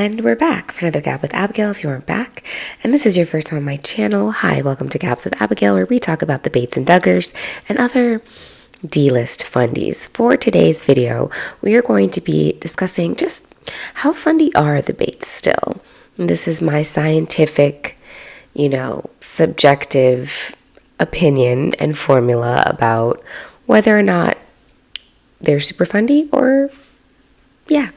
And we're back for another Gab with Abigail if you aren't back. And this is your first time on my channel. Hi, welcome to Gabs with Abigail, where we talk about the Bates and Duggars and other D-list fundies. For today's video, we are going to be discussing just how fundy are the Bates still. And this is my scientific, subjective opinion and formula about whether or not they're super fundy or, yeah.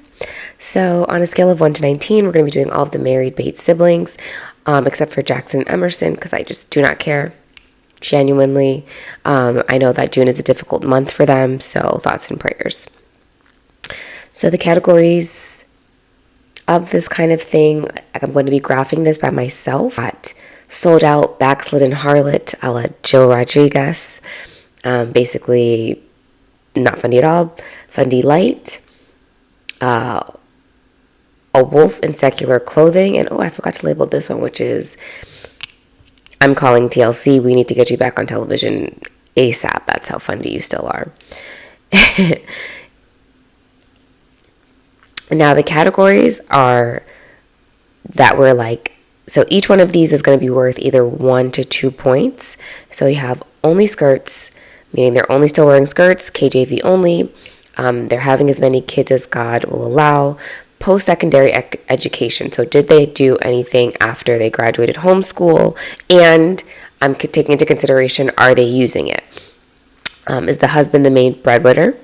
So on a scale of 1 to 19, we're going to be doing all of the married Bates siblings, except for Jackson and Emerson, because I just do not care, genuinely. I know that June is a difficult month for them, so thoughts and prayers. So the categories of this kind of thing, I'm going to be graphing this by myself. At sold out, backslidden harlot, a la Jill Rodriguez. Basically, not fundy at all. Fundy light. A wolf in secular clothing, and I forgot to label this one, which is I'm calling TLC. We need to get you back on television ASAP. That's how fundy you still are. Now the categories are that we're like, so each one of these is going to be worth either 1 to 2 points. So you have only skirts, meaning they're only still wearing skirts, KJV only. They're having as many kids as God will allow. Post-secondary education. So did they do anything after they graduated homeschool? And I'm taking into consideration, are they using it? Is the husband the main breadwinner?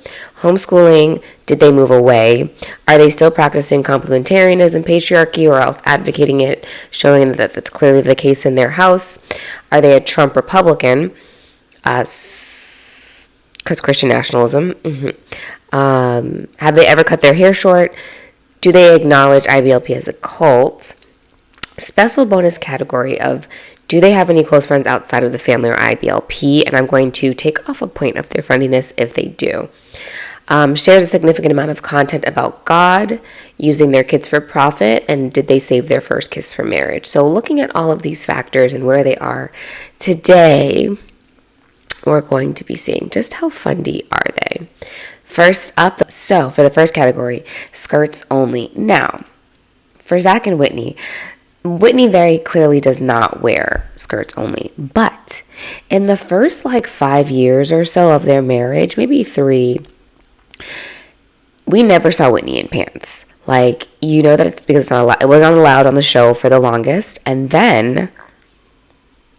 Homeschooling, did they move away? Are they still practicing complementarianism, patriarchy, or else advocating it, showing that that's clearly the case in their house? Are they a Trump Republican? Because Christian nationalism. Have they ever cut their hair short? Do they acknowledge IBLP as a cult? Special bonus category of, do they have any close friends outside of the family or IBLP? And I'm going to take off a point of their friendliness if they do. Shares a significant amount of content about God, using their kids for profit, and did they save their first kiss for marriage? So looking at all of these factors and where they are today, we're going to be seeing just how fundy are they. First up, so for the first category, skirts only. Now, for Zach and Whitney very clearly does not wear skirts only. But in the first 5 years or so of their marriage, maybe 3, we never saw Whitney in pants. That it's because it wasn't allowed on the show for the longest. And then,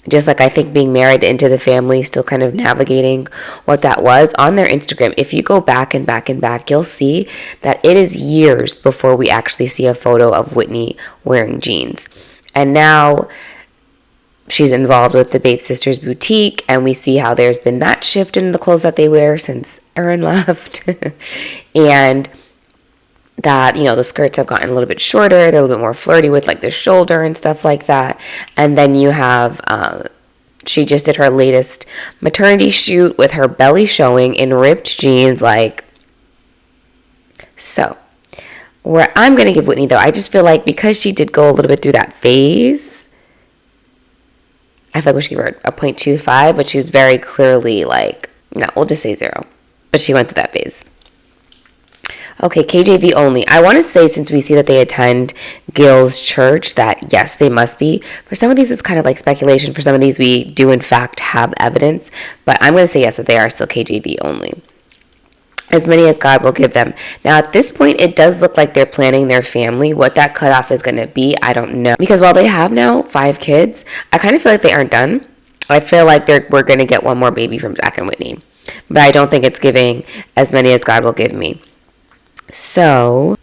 just like I think being married into the family, still kind of navigating what that was, on their Instagram, if you go back and back and back, you'll see that it is years before we actually see a photo of Whitney wearing jeans. And now she's involved with the Bates Sisters boutique, and we see how there's been that shift in the clothes that they wear since Erin left. And that, the skirts have gotten a little bit shorter. They're a little bit more flirty with the shoulder and stuff like that. And then you have, she just did her latest maternity shoot with her belly showing in ripped jeans. So where I'm going to give Whitney, though, I just feel like because she did go a little bit through that phase, I feel like we should give her a 0.25, but she's very clearly no, we'll just say 0. But she went through that phase. Okay, KJV only. I want to say, since we see that they attend Gil's church, that yes, they must be. For some of these, it's kind of speculation. For some of these, we do in fact have evidence. But I'm going to say yes, that they are still KJV only. As many as God will give them. Now, at this point, it does look like they're planning their family. What that cutoff is going to be, I don't know. Because while they have now 5 kids, I kind of feel like they aren't done. I feel like we're going to get one more baby from Zach and Whitney. But I don't think it's giving as many as God will give me. So,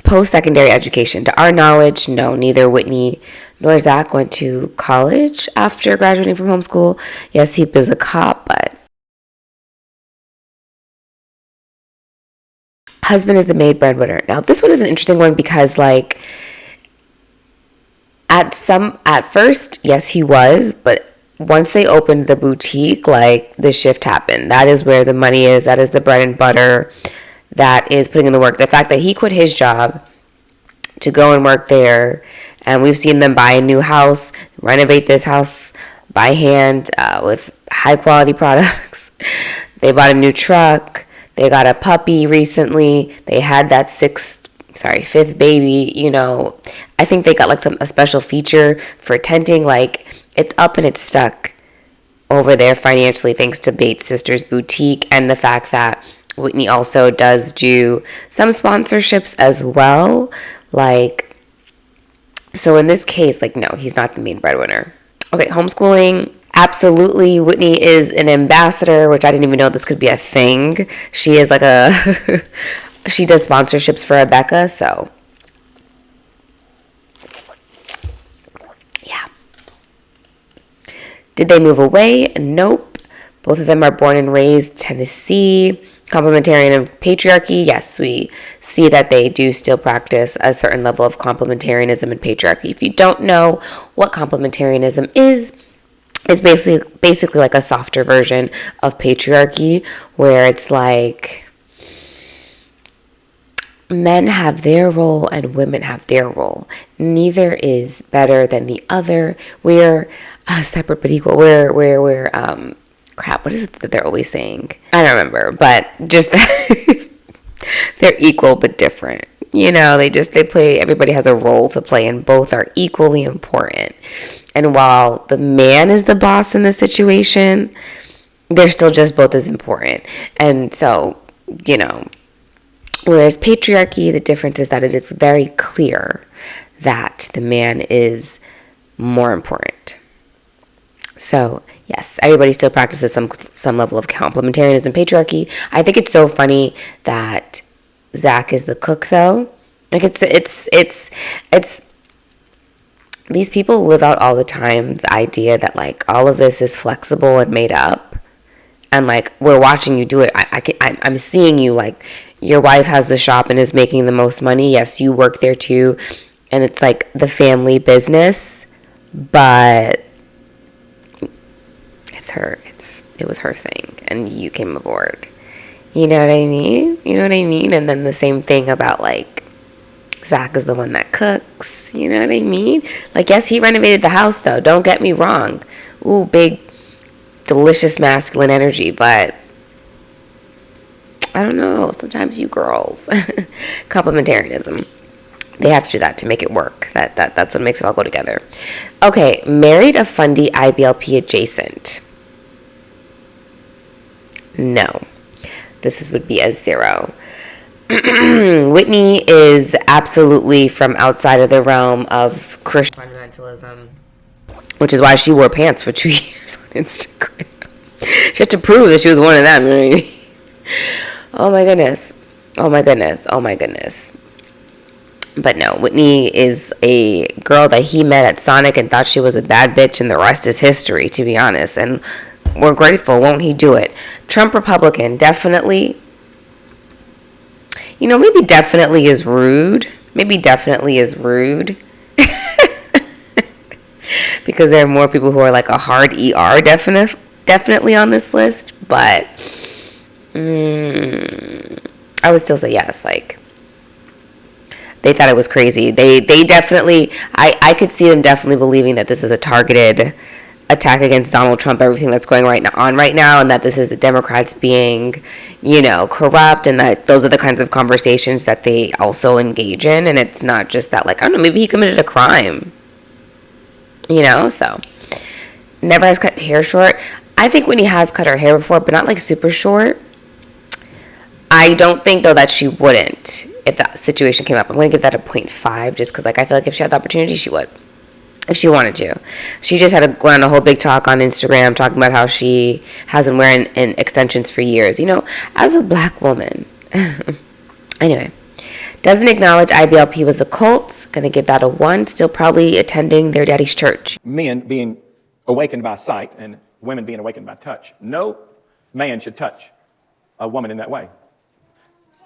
post-secondary education. To our knowledge, no, neither Whitney nor Zach went to college after graduating from homeschool. Yes, he was a cop, but husband is the maid breadwinner. Now, this one is an interesting one because, at first, yes, he was, but once they opened the boutique, the shift happened. That is where the money is. That is the bread and butter. That is putting in the work. The fact that he quit his job to go and work there, and we've seen them buy a new house, renovate this house by hand with high quality products. They bought a new truck. They got a puppy recently. They had that 6 fifth baby, I think they got like a special feature for tenting. Like, it's up and it's stuck over there financially thanks to Bates Sisters Boutique and the fact that Whitney also does do some sponsorships as well. Like, so in this case, like, no, he's not the main breadwinner. Okay, homeschooling. Absolutely, Whitney is an ambassador, which I didn't even know this could be a thing. She is like she does sponsorships for Rebecca, so yeah. Did they move away? Nope. Both of them are born and raised Tennessee. Complementarian and patriarchy, yes, we see that they do still practice a certain level of complementarianism and patriarchy. If you don't know what complementarianism is basically like a softer version of patriarchy, where it's like men have their role and women have their role. Neither is better than the other. We're separate but equal. We're crap, what is it that they're always saying? I don't remember, but just that they're equal but different. They play, everybody has a role to play and both are equally important. And while the man is the boss in the situation, they're still just both as important. And so, whereas patriarchy, the difference is that it is very clear that the man is more important. So, yes, everybody still practices some level of complementarianism, patriarchy. I think it's so funny that Zach is the cook, though. Like, it's these people live out all the time the idea that, like, all of this is flexible and made up. And, like, we're watching you do it. I'm seeing you, like, your wife has the shop and is making the most money. Yes, you work there, too. And it's, like, the family business. But it was her thing, and you came aboard. You know what I mean? And then the same thing about, like, Zach is the one that cooks. You know what I mean? Like, yes, he renovated the house, though. Don't get me wrong. Ooh, big, delicious masculine energy, but I don't know. Sometimes you girls, complementarianism. They have to do that to make it work. That's what makes it all go together. Okay, married a Fundie IBLP adjacent. No. Would be a 0. Whitney is absolutely from outside of the realm of Christian fundamentalism, which is why she wore pants for 2 years on Instagram. She had to prove that she was one of them. Oh my goodness. But no, Whitney is a girl that he met at Sonic and thought she was a bad bitch, and the rest is history, to be honest. And we're grateful. Won't he do it? Trump Republican, definitely. Maybe definitely is rude. Because there are more people who are like a hard ER definitely on this list. But I would still say yes. Like, they thought it was crazy. They definitely, I could see them definitely believing that this is a targeted attack against Donald Trump, everything that's going on right now, and that this is the Democrats being, corrupt, and that those are the kinds of conversations that they also engage in. And it's not just that, like, I don't know, maybe he committed a crime, so never has cut hair short. I think Whitney has cut her hair before, but not like super short. I don't think, though, that she wouldn't if that situation came up. I'm going to give that a 0.5 just because, like, I feel like if she had the opportunity, she would. If she wanted to. She just had to go on a whole big talk on Instagram talking about how she has been wearing extensions for years. As a black woman. Anyway. Doesn't acknowledge IBLP was a cult. Going to give that a 1. Still probably attending their daddy's church. Men being awakened by sight and women being awakened by touch. No man should touch a woman in that way.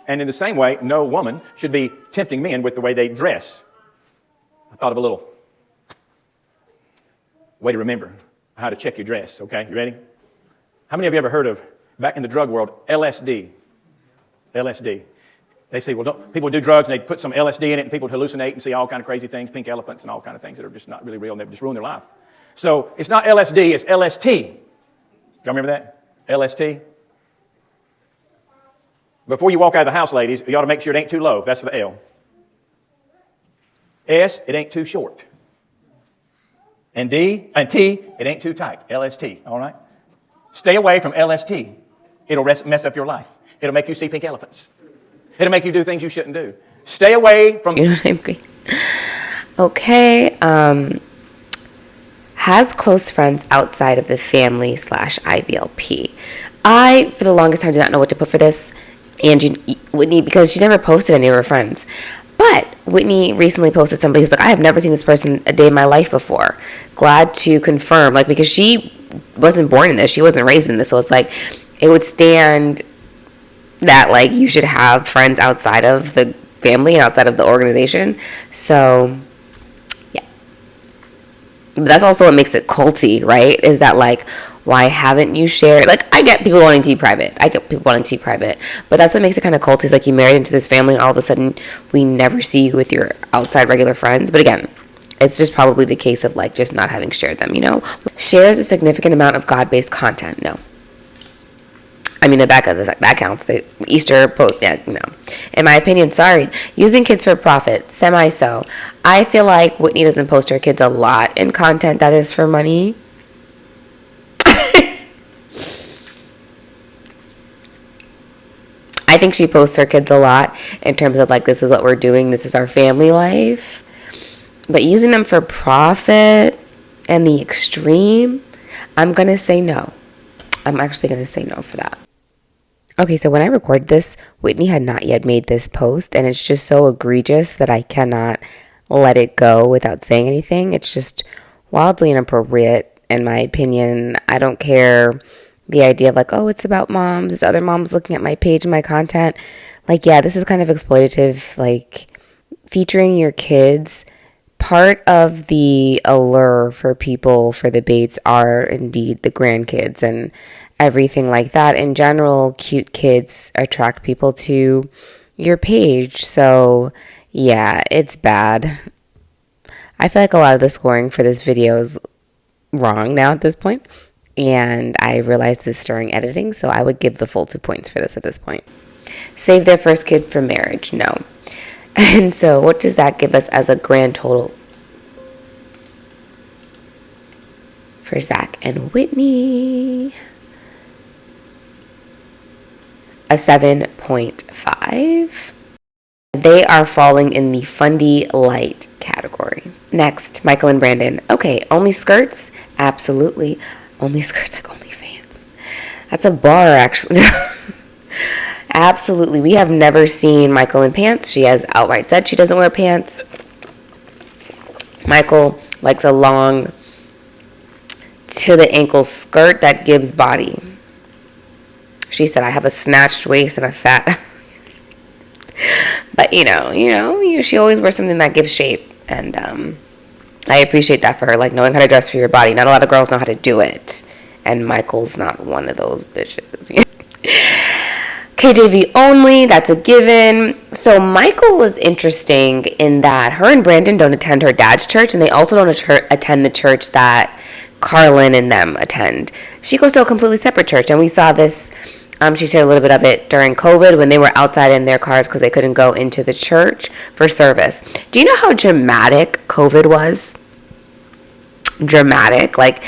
And in the same way, no woman should be tempting men with the way they dress. I thought of a little way to remember how to check your dress, okay? You ready? How many of you ever heard of, back in the drug world, LSD? LSD. They say, well, people do drugs and they put some LSD in it and people hallucinate and see all kind of crazy things, pink elephants and all kind of things that are just not really real and they just ruin their life. So it's not LSD, it's LST. Y'all remember that? LST? Before you walk out of the house, ladies, you ought to make sure it ain't too low. That's the L. S, it ain't too short. And D, and T, it ain't too tight. LST, all right? Stay away from LST. It'll mess up your life. It'll make you see pink elephants. It'll make you do things you shouldn't do. Stay away from... You know what I mean? Okay. Has close friends outside of the family / IBLP. I, for the longest time, did not know what to put for this. Whitney, because she never posted any of her friends. But Whitney recently posted somebody who's like, I have never seen this person a day in my life before. Glad to confirm. Like, because she wasn't born in this. She wasn't raised in this. So it's like, it would stand that, like, you should have friends outside of the family and outside of the organization. So, yeah. But that's also what makes it culty, right? Is that, like, why haven't you shared? Like, I get people wanting to be private. But that's what makes it kind of culty. Is like you married into this family and all of a sudden we never see you with your outside regular friends. But again, it's just probably the case of, like, just not having shared them, you know? Shares a significant amount of God-based content. No. I mean, that counts. The Easter post, yeah, no. In my opinion, sorry. Using kids for profit, semi-so. I feel like Whitney doesn't post her kids a lot in content that is for money. I think she posts her kids a lot in terms of, like, this is what we're doing, this is our family life. But using them for profit and the extreme, I'm going to say no. I'm actually going to say no for that. Okay, so when I recorded this, Whitney had not yet made this post, and it's just so egregious that I cannot let it go without saying anything. It's just wildly inappropriate, in my opinion. I don't care the idea of, like, oh, it's about moms, it's other moms looking at my page and my content. Like, yeah, this is kind of exploitative, like, featuring your kids. Part of the allure for people for the baits are indeed the grandkids and everything like that. In general, cute kids attract people to your page. So, yeah, it's bad. I feel like a lot of the scoring for this video is wrong now at this point. And I realized this during editing, so I would give the full 2 points for this at this point. Save their first kid for marriage. No. And so what does that give us as a grand total for Zach and Whitney? A 7.5. They are falling in the Fundie light category. Next, Michael and Brandon. Okay, only skirts? Absolutely. Only skirts like OnlyFans. That's a bar, actually. Absolutely. We have never seen Michael in pants. She has outright said she doesn't wear pants. Michael likes a long to the ankle skirt that gives body. She said, I have a snatched waist and a fat. But, she always wears something that gives shape. And I appreciate that for her, like knowing how to dress for your body. Not a lot of girls know how to do it. And Michael's not one of those bitches. KJV only, that's a given. So Michael was interesting in that her and Brandon don't attend her dad's church, and they also don't attend the church that Carlin and them attend. She goes to a completely separate church, and we saw this. She shared a little bit of it during COVID when they were outside in their cars because they couldn't go into the church for service. Do you know how dramatic COVID was? Dramatic. Like,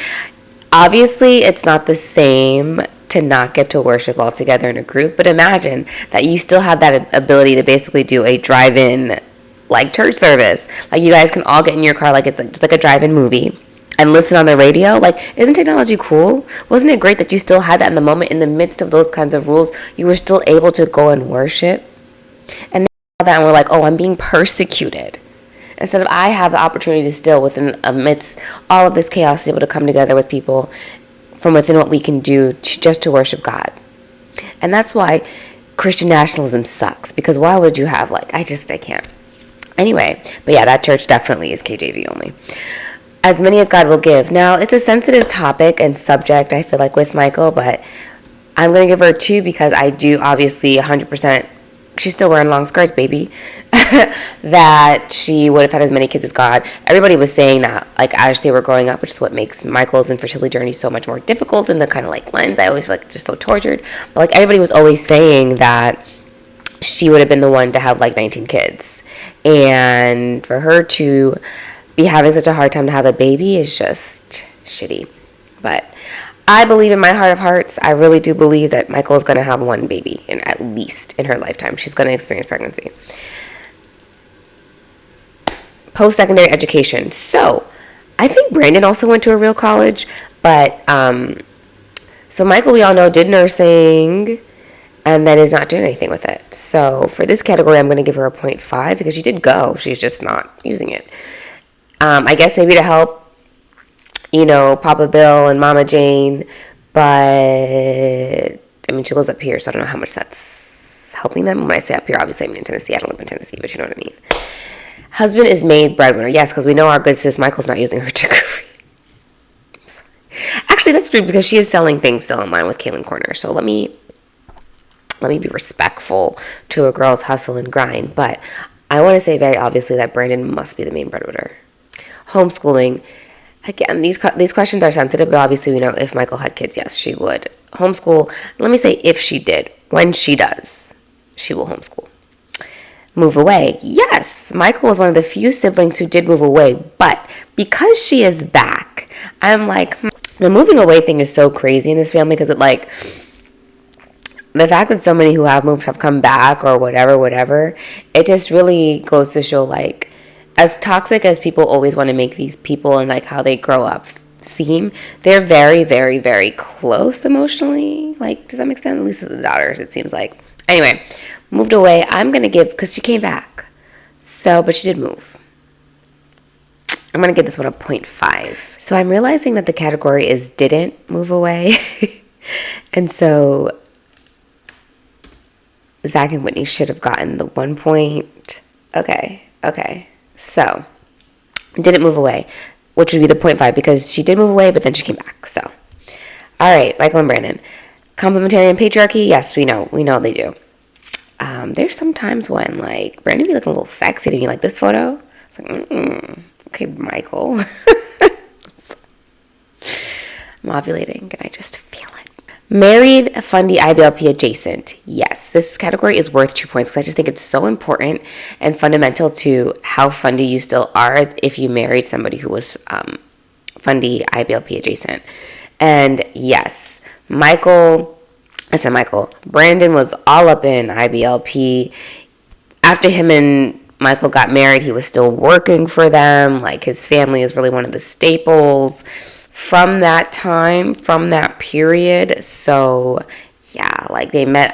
obviously, it's not the same to not get to worship all together in a group, but imagine that you still have that ability to basically do a drive-in, like, church service. Like, you guys can all get in your car like it's just like a drive-in movie and listen on the radio. Like, isn't technology cool? Wasn't it great that you still had that in the moment, in the midst of those kinds of rules, you were still able to go and worship? And now that we're like, oh, I'm being persecuted. Instead of I have the opportunity to still, amidst all of this chaos, be able to come together with people from within what we can do just to worship God. And that's why Christian nationalism sucks, because why would you have, like, I can't. Anyway, but yeah, that church definitely is KJV only. As many as God will give. Now, it's a sensitive topic and subject, I feel like, with Michael, but I'm going to give her 2 because I do obviously 100%, she's still wearing long skirts, baby, that she would have had as many kids as God. Everybody was saying that, like, as they were growing up, which is what makes Michael's infertility journey so much more difficult in the kind of, like, lens. I always feel like just so tortured. But, like, everybody was always saying that she would have been the one to have, like, 19 kids. And for her to be having such a hard time to have a baby is just shitty. But I believe in my heart of hearts, I really do believe that Michael is going to have one baby, at least in her lifetime. She's going to experience pregnancy. Post-secondary education. So, I think Brandon also went to a real college, but, so Michael, we all know, did nursing, and then is not doing anything with it. So, for this category, I'm going to give her a 0.5, because she did go, she's just not using it. I guess maybe to help, Papa Bill and Mama Jane, but, I mean, she lives up here, so I don't know how much that's helping them. When I say up here, obviously I mean in Tennessee. I don't live in Tennessee, but you know what I mean. Husband is made breadwinner. Yes, because we know our good sis Michael's not using her degree. Actually, that's true because she is selling things still online with Kaylin Corner. So let me be respectful to a girl's hustle and grind. But I want to say very obviously that Brandon must be the main breadwinner. Homeschooling. Again, these questions are sensitive, but obviously we know if Michael had kids, yes, she would homeschool. Let me say if she did. When she does, she will homeschool. Move away. Yes, Michael was one of the few siblings who did move away, but because she is back, I'm like, the moving away thing is so crazy in this family because it like, the fact that so many who have moved have come back or whatever, it just really goes to show like, as toxic as people always want to make these people and like how they grow up seem, they're very, very, very close emotionally, like to some extent, at least to the daughters, it seems like. Anyway, moved away. I'm going to give, because she came back. So, but she did move. I'm going to give this one a 0.5. So I'm realizing that the category is didn't move away. And so Zach and Whitney should have gotten the 1 point. Okay. So, didn't move away, which would be the 0.5 because she did move away, but then she came back. So, all right, Michael and Brandon. Complementarian patriarchy, yes, we know they do. There's some times when, like, Brandon be looking a little sexy to me, like this photo. It's like, okay, Michael. I'm ovulating, and I just feel it. Married, Fundie, IBLP adjacent. Yes, this category is worth 2 points because I just think it's so important and fundamental to how Fundie you still are as if you married somebody who was Fundie, IBLP adjacent. And yes, Brandon was all up in IBLP. After him and Michael got married, he was still working for them. Like, his family is really one of the staples from that time, from that period. So, yeah, like, they met,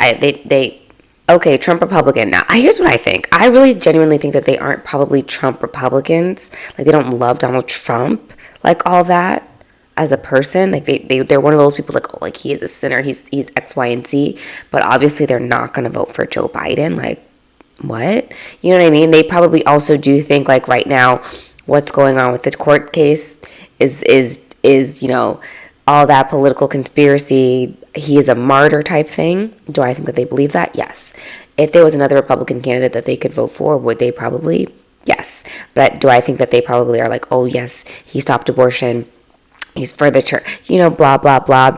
okay, Trump Republican. Now, here's what I think. I really genuinely think that they aren't probably Trump Republicans. Like, they don't love Donald Trump, like, all that. As a person, like they're one of those people like, oh, like he is a sinner, he's X, Y, and Z, but obviously they're not going to vote for Joe Biden. Like, what? You know what I mean? They probably also do think like right now, what's going on with the court case is all that political conspiracy. He is a martyr type thing. Do I think that they believe that? Yes. If there was another Republican candidate that they could vote for, would they probably? Yes. But do I think that they probably are like, oh yes, he stopped abortion, he's for the church, blah, blah, blah.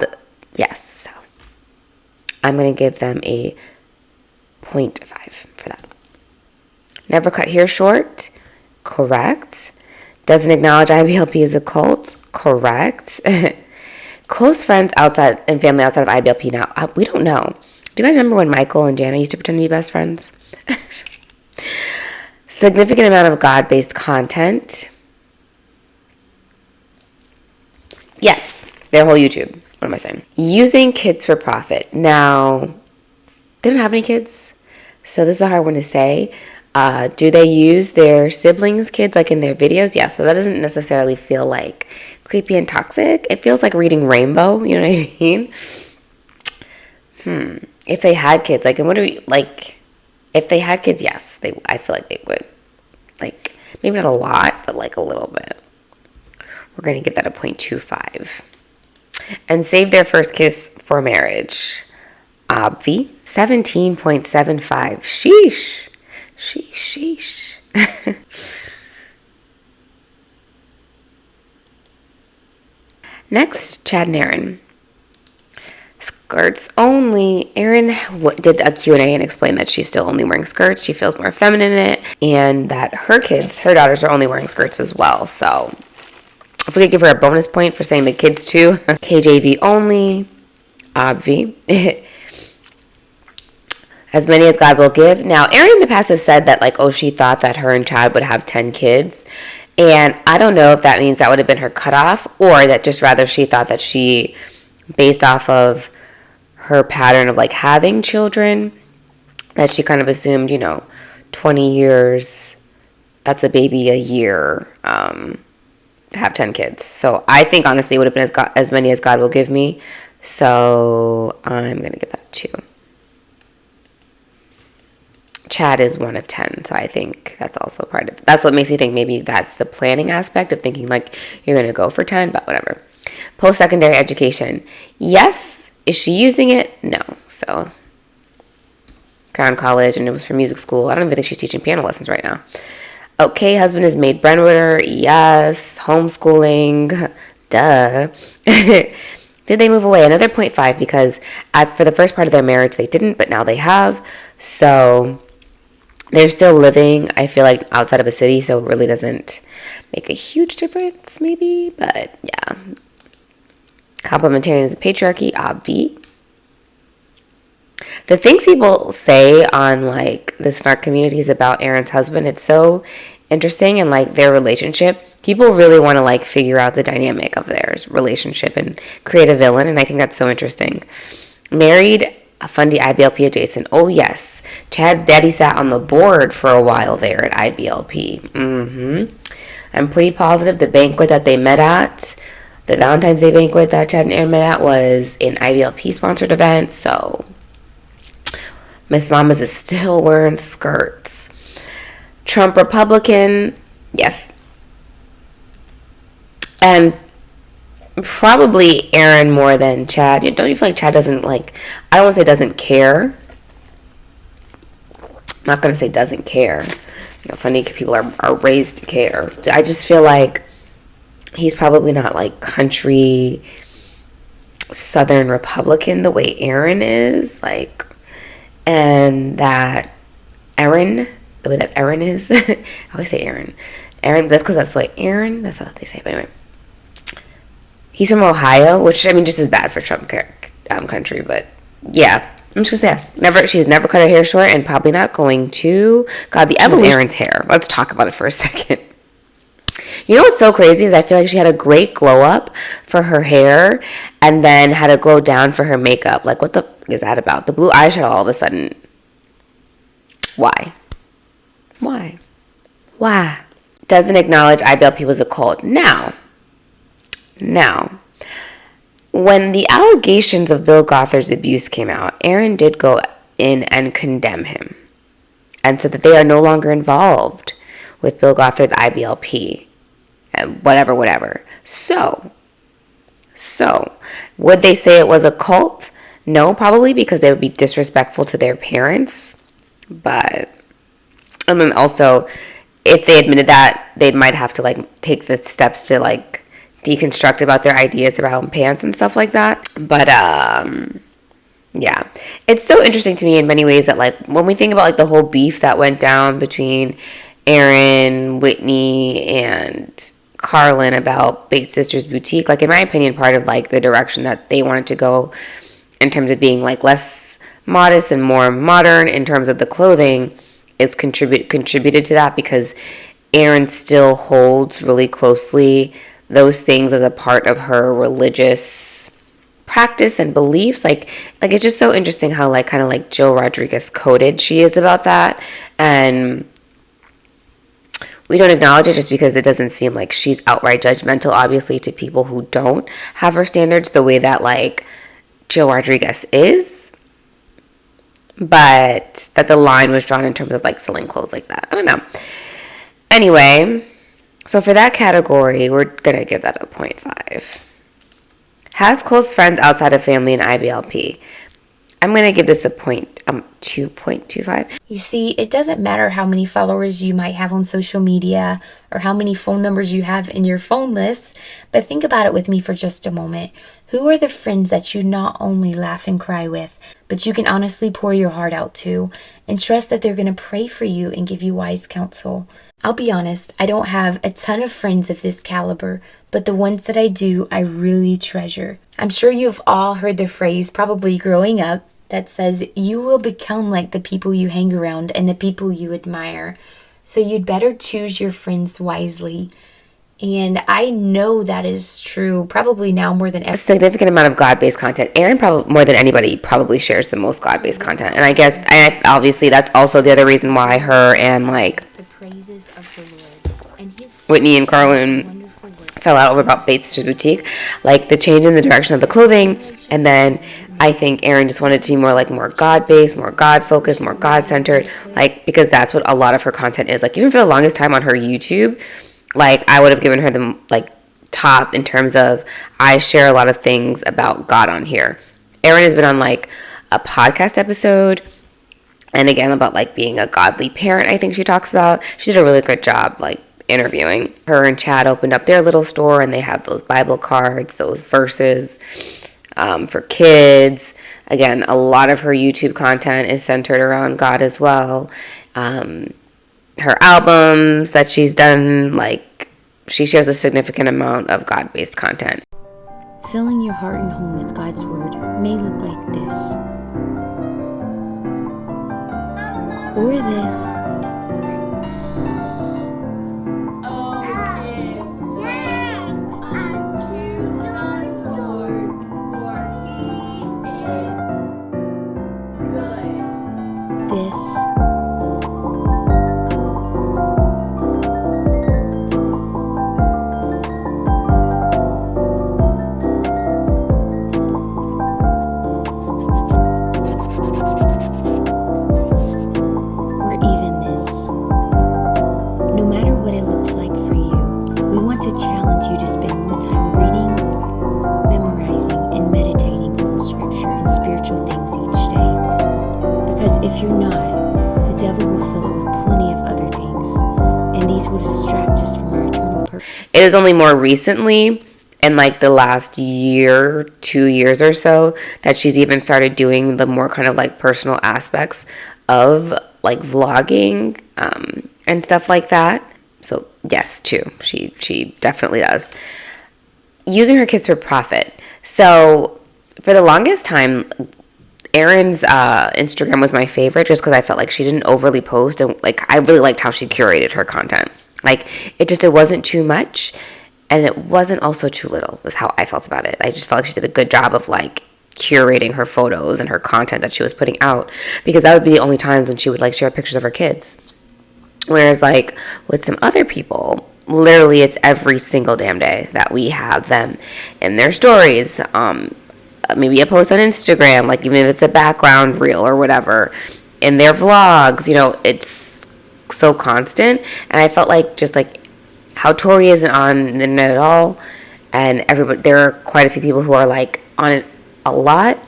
Yes, so I'm going to give them a 0.5 for that. Never cut hair short. Correct. Doesn't acknowledge IBLP as a cult. Correct. Close friends outside and family outside of IBLP now. We don't know. Do you guys remember when Michael and Jana used to pretend to be best friends? Significant amount of God-based content. Yes, their whole YouTube. What am I saying? Using kids for profit. Now, they don't have any kids, so this is a hard one to say. Do they use their siblings' kids like in their videos? Yes, but that doesn't necessarily feel like creepy and toxic. It feels like reading Rainbow. You know what I mean? If they had kids, like, and what do we like? If they had kids, yes, I feel like they would. Like, maybe not a lot, but like a little bit. We're going to give that a 0.25. And save their first kiss for marriage. Obvi. 17.75. Sheesh. Sheesh. Next, Chad and Erin. skirts only. Erin did a Q&A and explained that she's still only wearing skirts. She feels more feminine in it, and that her daughters are only wearing skirts as well. So if we could give her a bonus point for saying the kids too. KJV only, obvi. As many as God will give. Now, Erin in the past has said that, like, oh, she thought that her and Chad would have 10 kids. And I don't know if that means that would have been her cutoff, or that just rather she thought that she, based off of her pattern of, like, having children, that she kind of assumed, 20 years, that's a baby a year, to have 10 kids. So I think, honestly, it would have been as many as God will give me. So I'm going to give that 2. Chad is 1 of 10, so I think that's also part of it. That's what makes me think maybe that's the planning aspect of thinking like you're going to go for 10, but whatever. Post-secondary education. Yes. Is she using it? No. So, Crown College, and it was for music school. I don't even think she's teaching piano lessons right now. Okay, husband is made breadwinner. Yes. Homeschooling. Duh. Did they move away? Another 0.5 because for the first part of their marriage they didn't, but now they have. So they're still living, I feel like, outside of a city, so it really doesn't make a huge difference, maybe. But, yeah. Complementarianism, patriarchy, obvi. The things people say on, like, the snark communities about Erin's husband, it's so interesting, and, like, their relationship. People really want to, like, figure out the dynamic of their relationship and create a villain, and I think that's so interesting. Married, a Fundie IBLP adjacent. Oh, yes. Chad's daddy sat on the board for a while there at IBLP. I'm pretty positive the banquet that they met at, the Valentine's Day banquet that Chad and Erin met at, was an IBLP-sponsored event, so Miss Mamas is still wearing skirts. Trump Republican, yes. And probably Erin more than Chad. Don't you feel like Chad doesn't, like, I don't want to say doesn't care. I'm not going to say doesn't care. Funny people are raised to care. I just feel like he's probably not, like, country Southern Republican the way Erin is, like, and that Erin, the way that Erin is, I always say Erin. Erin, that's because that's the way Erin, that's how they say it, but anyway. He's from Ohio, which, I mean, just as bad for Trump country, but yeah. I'm just going to say yes. She's never cut her hair short and probably not going to. God, the evolution of Erin's hair. Let's talk about it for a second. You know what's so crazy is I feel like she had a great glow up for her hair and then had a glow down for her makeup. Like, what the f*** is that about? The blue eyeshadow all of a sudden. Why? Doesn't acknowledge IBLP was a cult. Now, when the allegations of Bill Gothard's abuse came out, Erin did go in and condemn him and said that they are no longer involved with Bill Gothard's IBLP, whatever. So, would they say it was a cult? No, probably, because they would be disrespectful to their parents. But, and then also, if they admitted that, they might have to, like, take the steps to, like, deconstruct about their ideas around pants and stuff like that. But, yeah. It's so interesting to me in many ways that, like, when we think about, like, the whole beef that went down between Erin, Whitney, and Carlin about Big Sister's Boutique, like, in my opinion, part of, like, the direction that they wanted to go in terms of being, like, less modest and more modern in terms of the clothing is contributed to that, because Erin still holds really closely those things as a part of her religious practice and beliefs. Like it's just so interesting how, like, kind of like Jill Rodriguez coded she is about that, and we don't acknowledge it just because it doesn't seem like she's outright judgmental, obviously, to people who don't have her standards the way that, like, Jill Rodriguez is, but that the line was drawn in terms of, like, selling clothes like that. I don't know. Anyway, so for that category, we're going to give that a 0.5. Has close friends outside of family and IBLP. I'm going to give this a 2.25. You see, it doesn't matter how many followers you might have on social media or how many phone numbers you have in your phone list, but think about it with me for just a moment. Who are the friends that you not only laugh and cry with, but you can honestly pour your heart out to and trust that they're going to pray for you and give you wise counsel? I'll be honest, I don't have a ton of friends of this caliber, but the ones that I do, I really treasure. I'm sure you've all heard the phrase, probably growing up, that says you will become like the people you hang around and the people you admire. So you'd better choose your friends wisely. And I know that is true, probably now more than ever. A significant amount of God-based content. Erin, probably more than anybody, probably shares the most God-based content. And I guess, obviously, that's also the other reason why her and, like, The praises of the Lord and his Whitney and Carlin fell out over about Bates' Boutique. Like, the change in the direction of the clothing, and then I think Erin just wanted to be more God-based, more God-focused, more God-centered, like, because that's what a lot of her content is. Like, even for the longest time on her YouTube, like, I would have given her the, like, top in terms of I share a lot of things about God on here. Erin has been on, like, a podcast episode, and again, about, like, being a godly parent, I think she talks about. She did a really good job, like, interviewing. Her and Chad opened up their little store, and they have those Bible cards, those verses for kids. Again, a lot of her YouTube content is centered around God as well. Her albums that she's done, like, she shares a significant amount of God-based content. Filling your heart and home with God's Word may look like this. Or this. This. Or even this. No matter what it looks like for you, we want to challenge you to spend more time reading, memorizing, and meditating on Scripture and spiritual things each day. Because if you're not, the devil will fill it with plenty of other things, and these will distract us from our eternal purpose. It is only more recently, in like the last year, 2 years or so, that she's even started doing the more kind of like personal aspects of like vlogging and stuff like that. So yes, too, she definitely does. Using her kids for profit. So for the longest time, Erin's Instagram was my favorite just because I felt like she didn't overly post, and like I really liked how she curated her content. Like it wasn't too much, and it wasn't also too little. Is how I felt about it. I just felt like she did a good job of like curating her photos and her content that she was putting out, because that would be the only times when she would like share pictures of her kids. Whereas like with some other people, literally it's every single damn day that we have them in their stories. Maybe a post on Instagram, like even if it's a background reel or whatever, in their vlogs, you know, it's so constant. And I felt like just like how Tori isn't on the internet at all, and everybody, there are quite a few people who are like on it a lot.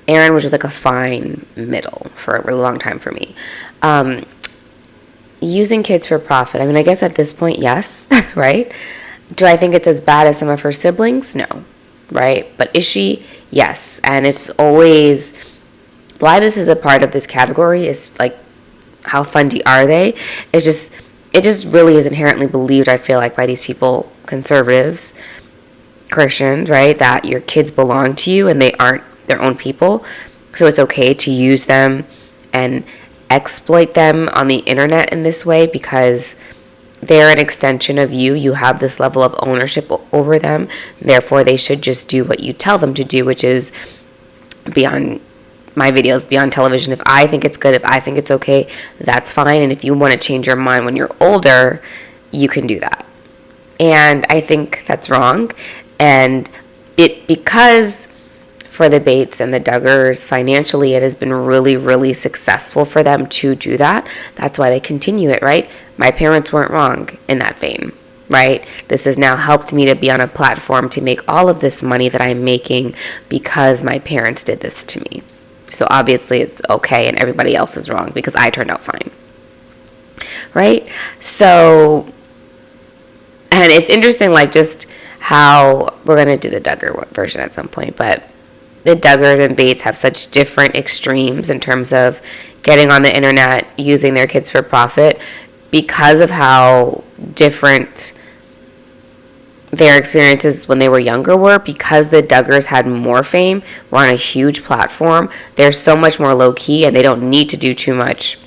Erin was just like a fine middle for a really long time for me. Using kids for profit, I mean, I guess at this point, yes, right? Do I think it's as bad as some of her siblings? No. Right? But is she? Yes. And it's always why this is a part of this category is like how Fundie are they? It just really is inherently believed, I feel like, by these people, conservatives, Christians, right, that your kids belong to you and they aren't their own people. So it's okay to use them and exploit them on the internet in this way because they're an extension of you. You have this level of ownership over them. Therefore, they should just do what you tell them to do, which is be on my videos, be on television. If I think it's good, if I think it's okay, that's fine. And if you want to change your mind when you're older, you can do that. And I think that's wrong. And because for the Bates and the Duggars, financially, it has been really, really successful for them to do that. That's why they continue it, right? My parents weren't wrong in that vein, right? This has now helped me to be on a platform to make all of this money that I'm making because my parents did this to me. So obviously it's okay and everybody else is wrong because I turned out fine. Right? So, and it's interesting, like, just how we're going to do the Duggar version at some point, but the Duggars and Bates have such different extremes in terms of getting on the internet, using their kids for profit, because of how different their experiences when they were younger were. Because the Duggars had more fame, were on a huge platform, they're so much more low-key and they don't need to do too much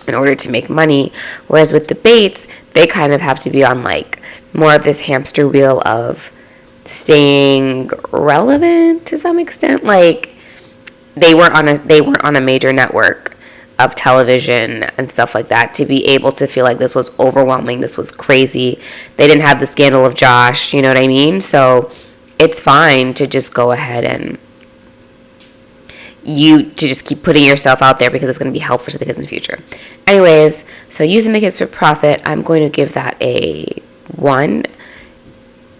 in order to make money. Whereas with the Bates, they kind of have to be on like more of this hamster wheel of staying relevant to some extent. Like they weren't on a major network of television and stuff like that to be able to feel like this was overwhelming, this was crazy. They didn't have the scandal of Josh, you know what I mean? So it's fine to just go ahead and to just keep putting yourself out there because it's going to be helpful to the kids in the future. Anyways, so using the kids for profit, I'm going to give that a 1.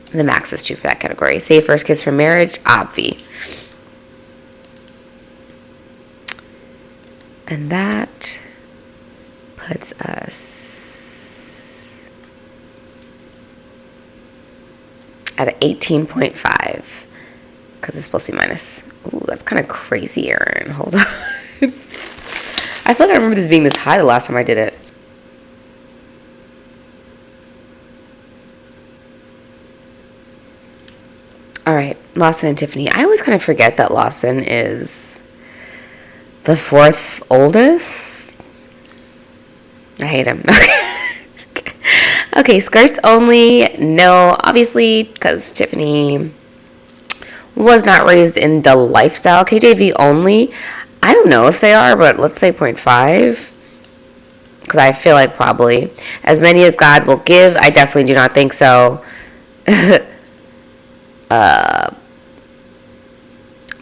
The max is 2 for that category. Save first kiss for marriage, obvi. And that puts us at an 18.5 because it's supposed to be minus. Ooh, that's kind of crazy, Erin. Hold on. I feel like I remember this being this high the last time I did it. All right, Lawson and Tiffany. I always kind of forget that Lawson is the 4th oldest. I hate him. Okay, skirts only. No, obviously, because Tiffany was not raised in the lifestyle. KJV only. I don't know if they are, but let's say 0.5. Because I feel like probably. As many as God will give, I definitely do not think so.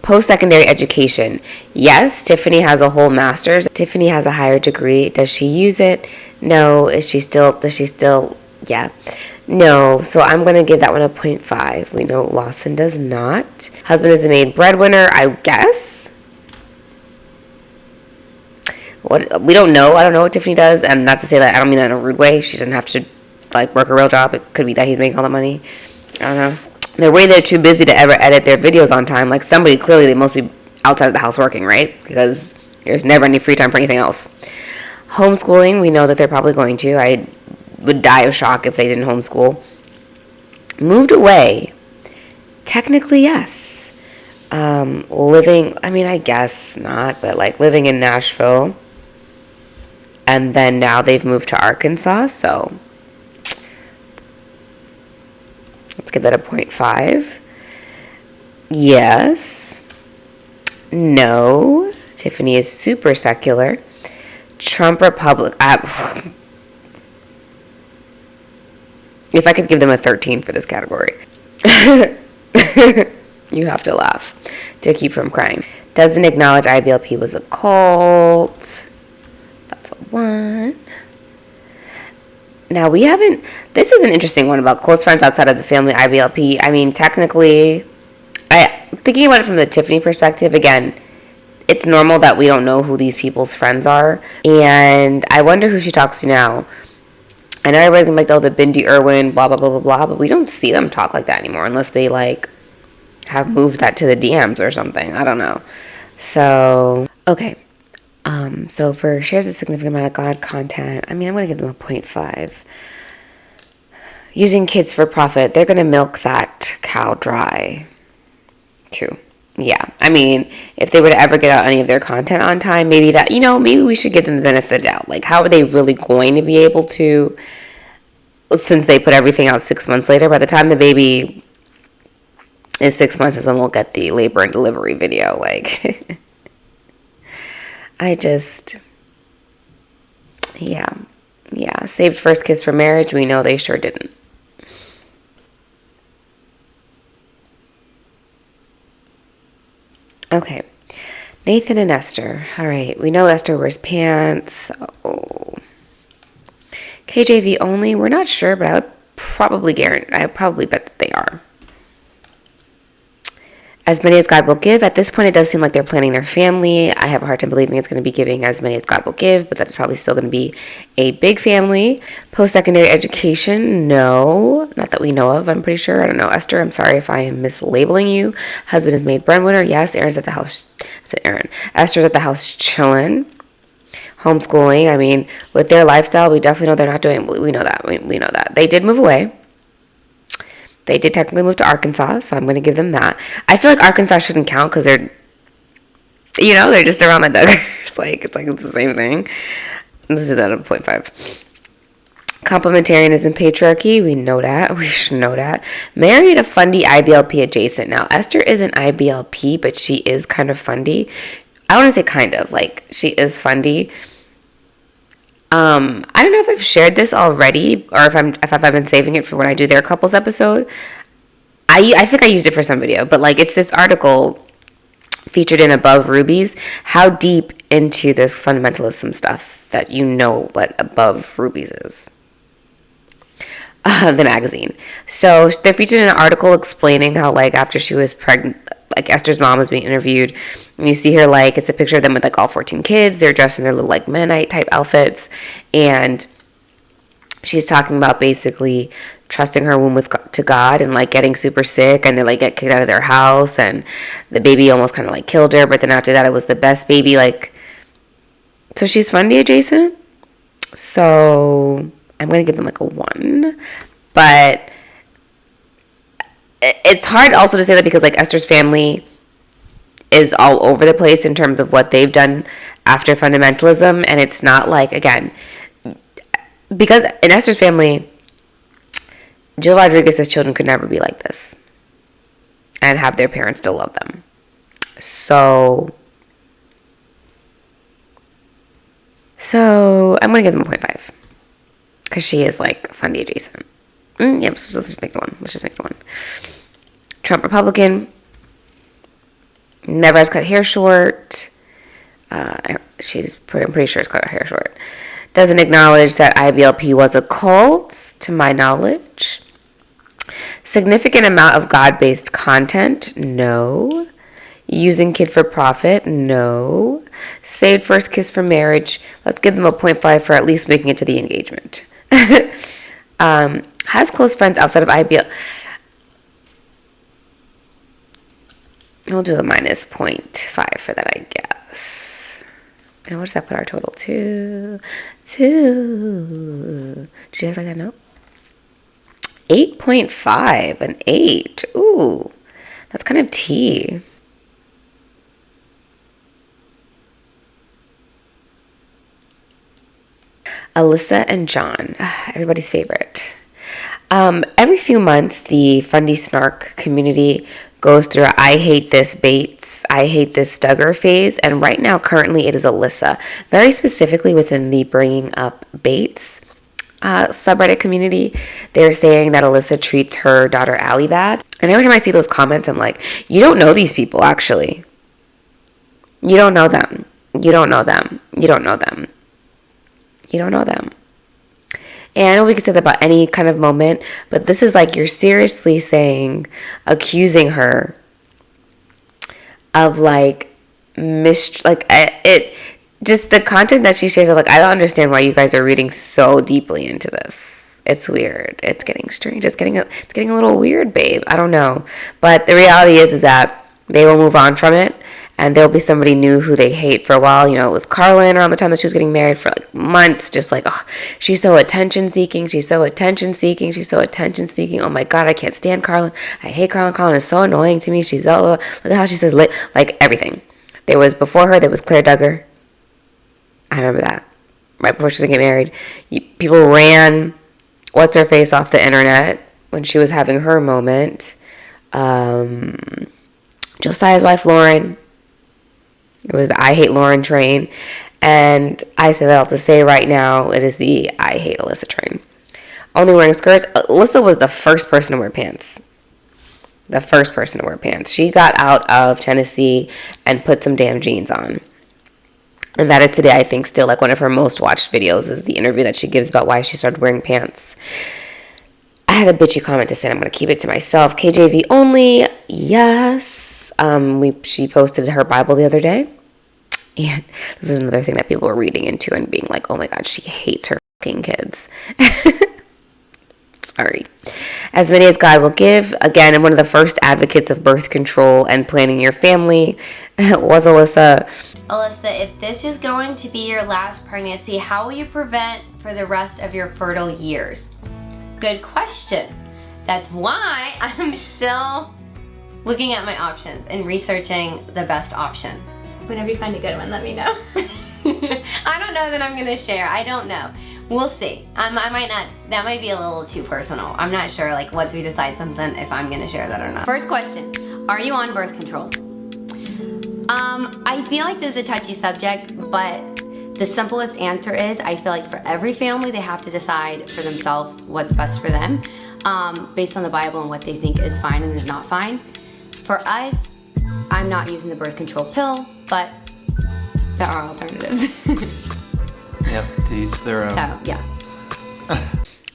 Post-secondary education. Yes, Tiffany has a whole master's. Tiffany has a higher degree. Does she use it? No. Does she still? Yeah. No. So I'm going to give that one a 0.5. We know Lawson does not. Husband is the main breadwinner, I guess. What? We don't know. I don't know what Tiffany does. And not to say that, I don't mean that in a rude way. She doesn't have to, like, work a real job. It could be that he's making all the money. I don't know. They're too busy to ever edit their videos on time. Like, somebody, clearly they must be outside of the house working, right? Because there's never any free time for anything else. Homeschooling, we know that they're probably going to. I would die of shock if they didn't homeschool. Moved away. Technically, yes. Living, I mean, I guess not, but like living in Nashville. And then now they've moved to Arkansas, so let's give that a 0.5. Yes. No. Tiffany is super secular. Trump Republic. If I could give them a 13 for this category. You have to laugh to keep from crying. Doesn't acknowledge IBLP was a cult. That's a 1. Now, this is an interesting one about close friends outside of the family IBLP. I mean, technically, thinking about it from the Tiffany perspective, again, it's normal that we don't know who these people's friends are. And I wonder who she talks to now. I know everybody's gonna be like, oh, the Bindi Irwin, blah, blah, blah, blah, blah, but we don't see them talk like that anymore unless they, like, have moved that to the DMs or something. I don't know. So, okay. So for shares a significant amount of God content, I mean, I'm going to give them a 0.5. Using kids for profit, they're going to milk that cow dry, too. Yeah. I mean, if they were to ever get out any of their content on time, maybe we should give them the benefit of the doubt. Like, how are they really going to be able to, since they put everything out 6 months later? By the time the baby is 6 months is when we'll get the labor and delivery video. Like, yeah. Saved first kiss for marriage. We know they sure didn't. Okay. Nathan and Esther. All right. We know Esther wears pants. Oh. KJV only. We're not sure, but I would probably bet that they are. As many as God will give. At this point, it does seem like they're planning their family. I have a hard time believing it's going to be giving as many as God will give, but that's probably still going to be a big family. Post-secondary education, no. Not that we know of, I'm pretty sure. I don't know. Esther, I'm sorry if I am mislabeling you. Husband is made breadwinner. Yes, Erin's at the house. I said Erin. Esther's at the house chilling. Homeschooling. I mean, with their lifestyle, we definitely know they're not doing, we know that. We know that. They did move away. They did technically move to Arkansas, so I'm going to give them that. I feel like Arkansas shouldn't count because they're, they're just around the Duggars. It's like it's the same thing. Let's do that at 0.5. Complementarianism, patriarchy, we know that. We should know that. Married a Fundie IBLP adjacent. Now, Esther isn't IBLP, but she is kind of Fundie. I want to say kind of, like, she is Fundie. I don't know if I've shared this already or if I've been saving it for when I do their couples episode. I think I used it for some video, but like it's this article featured in Above Rubies, how deep into this fundamentalism stuff that you know what Above Rubies is. The magazine. So they're featured in an article explaining how like after she was pregnant, like Esther's mom was being interviewed, and you see her like it's a picture of them with like all 14 kids. They're dressed in their little like Mennonite type outfits, and she's talking about basically trusting her womb to God and like getting super sick, and they like get kicked out of their house, and the baby almost kind of like killed her, but then after that it was the best baby. Like, so she's Fundie adjacent. So I'm gonna give them like a 1, but it's hard also to say that because like Esther's family is all over the place in terms of what they've done after fundamentalism, and it's not like, again, because in Esther's family, Jill Rodriguez's children could never be like this and have their parents still love them. So I'm gonna give them a 0.5 because she is like Fundie adjacent. Yep, so let's just make it 1. Trump Republican. Never has cut hair short. I'm pretty sure it's cut her hair short. Doesn't acknowledge that IBLP was a cult, to my knowledge. Significant amount of God-based content, no. Using kid for profit, no. Saved first kiss for marriage. Let's give them a 0.5 for at least making it to the engagement. Has close friends outside of IBL. We'll do a minus 0.5 for that, I guess. And what does that put our total to? Did you guys like that note? 8.5, an 8. Ooh, that's kind of tea. Alyssa and John, everybody's favorite. Every few months, the Fundie Snark community goes through a I hate this Bates, I hate this Duggar phase, and right now, currently, it is Alyssa. Very specifically within the Bringing Up Bates subreddit community, they're saying that Alyssa treats her daughter Allie bad. And every time I see those comments, I'm like, you don't know these people, actually. You don't know them. You don't know them. You don't know them. You don't know them. And I know we could say that about any kind of moment, but this is like you're seriously accusing her of like just the content that she shares. I'm like, I don't understand why you guys are reading so deeply into this. It's weird. It's getting strange. It's getting a little weird, babe. I don't know, but the reality is that they will move on from it. And there'll be somebody new who they hate for a while. You know, it was Carlin around the time that she was getting married for like months. Just like, oh, she's so attention seeking. She's so attention seeking. She's so attention seeking. Oh my God, I can't stand Carlin. I hate Carlin. Carlin is so annoying to me. She's all, look at how she says, like everything. Before her, there was Claire Duggar. I remember that. Right before she was going to get married. People ran what's her face off the internet when she was having her moment. Josiah's wife, Lauren. It was the I hate Lauren train. And I say that all to say right now, it is the I hate Alyssa train. Only wearing skirts. Alyssa was the first person to wear pants. The first person to wear pants. She got out of Tennessee and put some damn jeans on. And that is today, I think, still like one of her most watched videos is the interview that she gives about why she started wearing pants. I had a bitchy comment to say, I'm going to keep it to myself. KJV only. Yes. She posted her Bible the other day. And this is another thing that people are reading into and being like, oh my God, she hates her fucking kids. Sorry. As many as God will give. Again, I'm one of the first advocates of birth control and planning your family was Alyssa. Alyssa, if this is going to be your last pregnancy, how will you prevent for the rest of your fertile years? Good question. That's why I'm still looking at my options and researching the best option. Whenever you find a good one, let me know. I don't know that I'm gonna share. I don't know. We'll see. I might not. That might be a little too personal. I'm not sure, like, once we decide something, if I'm gonna share that or not. First question, are you on birth control? I feel like this is a touchy subject, but the simplest answer is I feel like for every family, they have to decide for themselves what's best for them, based on the Bible and what they think is fine and is not fine. For us, I'm not using the birth control pill, but there are alternatives. Yep, to each their own. So, yeah.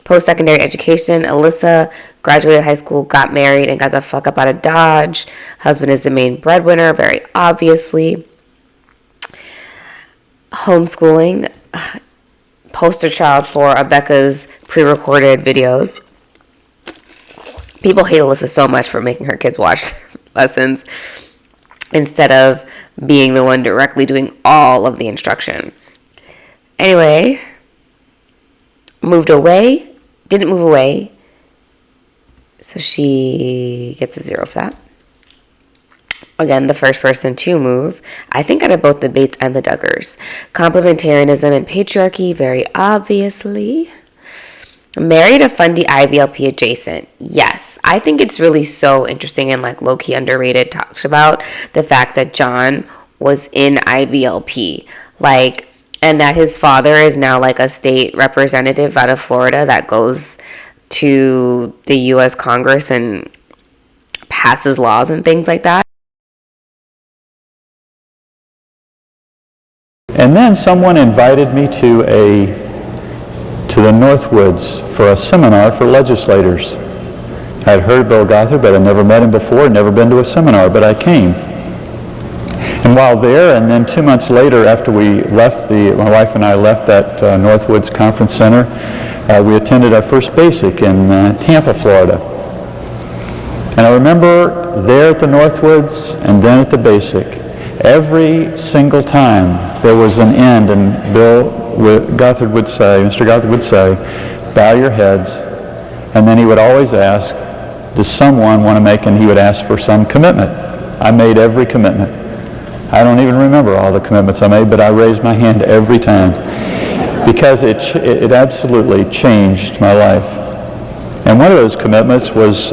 Post-secondary education. Alyssa graduated high school, got married, and got the fuck up out of Dodge. Husband is the main breadwinner, very obviously. Homeschooling. Poster child for Becca's pre-recorded videos. People hate Alyssa so much for making her kids watch lessons instead of being the one directly doing all of the instruction. Anyway, didn't move away, so she gets a 0 for that. Again, the first person to move, I think, out of both the Bates and the Duggars. Complementarianism and patriarchy, very obviously. Married a Fundie IBLP adjacent. Yes, I think it's really so interesting and like low-key underrated. Talks about the fact that John was in IBLP, like, and that his father is now like a state representative out of Florida that goes to the U.S. Congress and passes laws and things like that. And then someone invited me to the Northwoods for a seminar for legislators. I had heard of Bill Gothard, but I'd never met him before, never been to a seminar, but I came. And while there, and then 2 months later after we left, my wife and I left that Northwoods Conference Center, we attended our first basic in Tampa, Florida. And I remember there at the Northwoods and then at the basic, every single time there was an end, and Mr. Gothard would say, bow your heads, and then he would always ask, does someone want to make, and he would ask for some commitment. I made every commitment. I don't even remember all the commitments I made, but I raised my hand every time because it absolutely changed my life. And one of those commitments was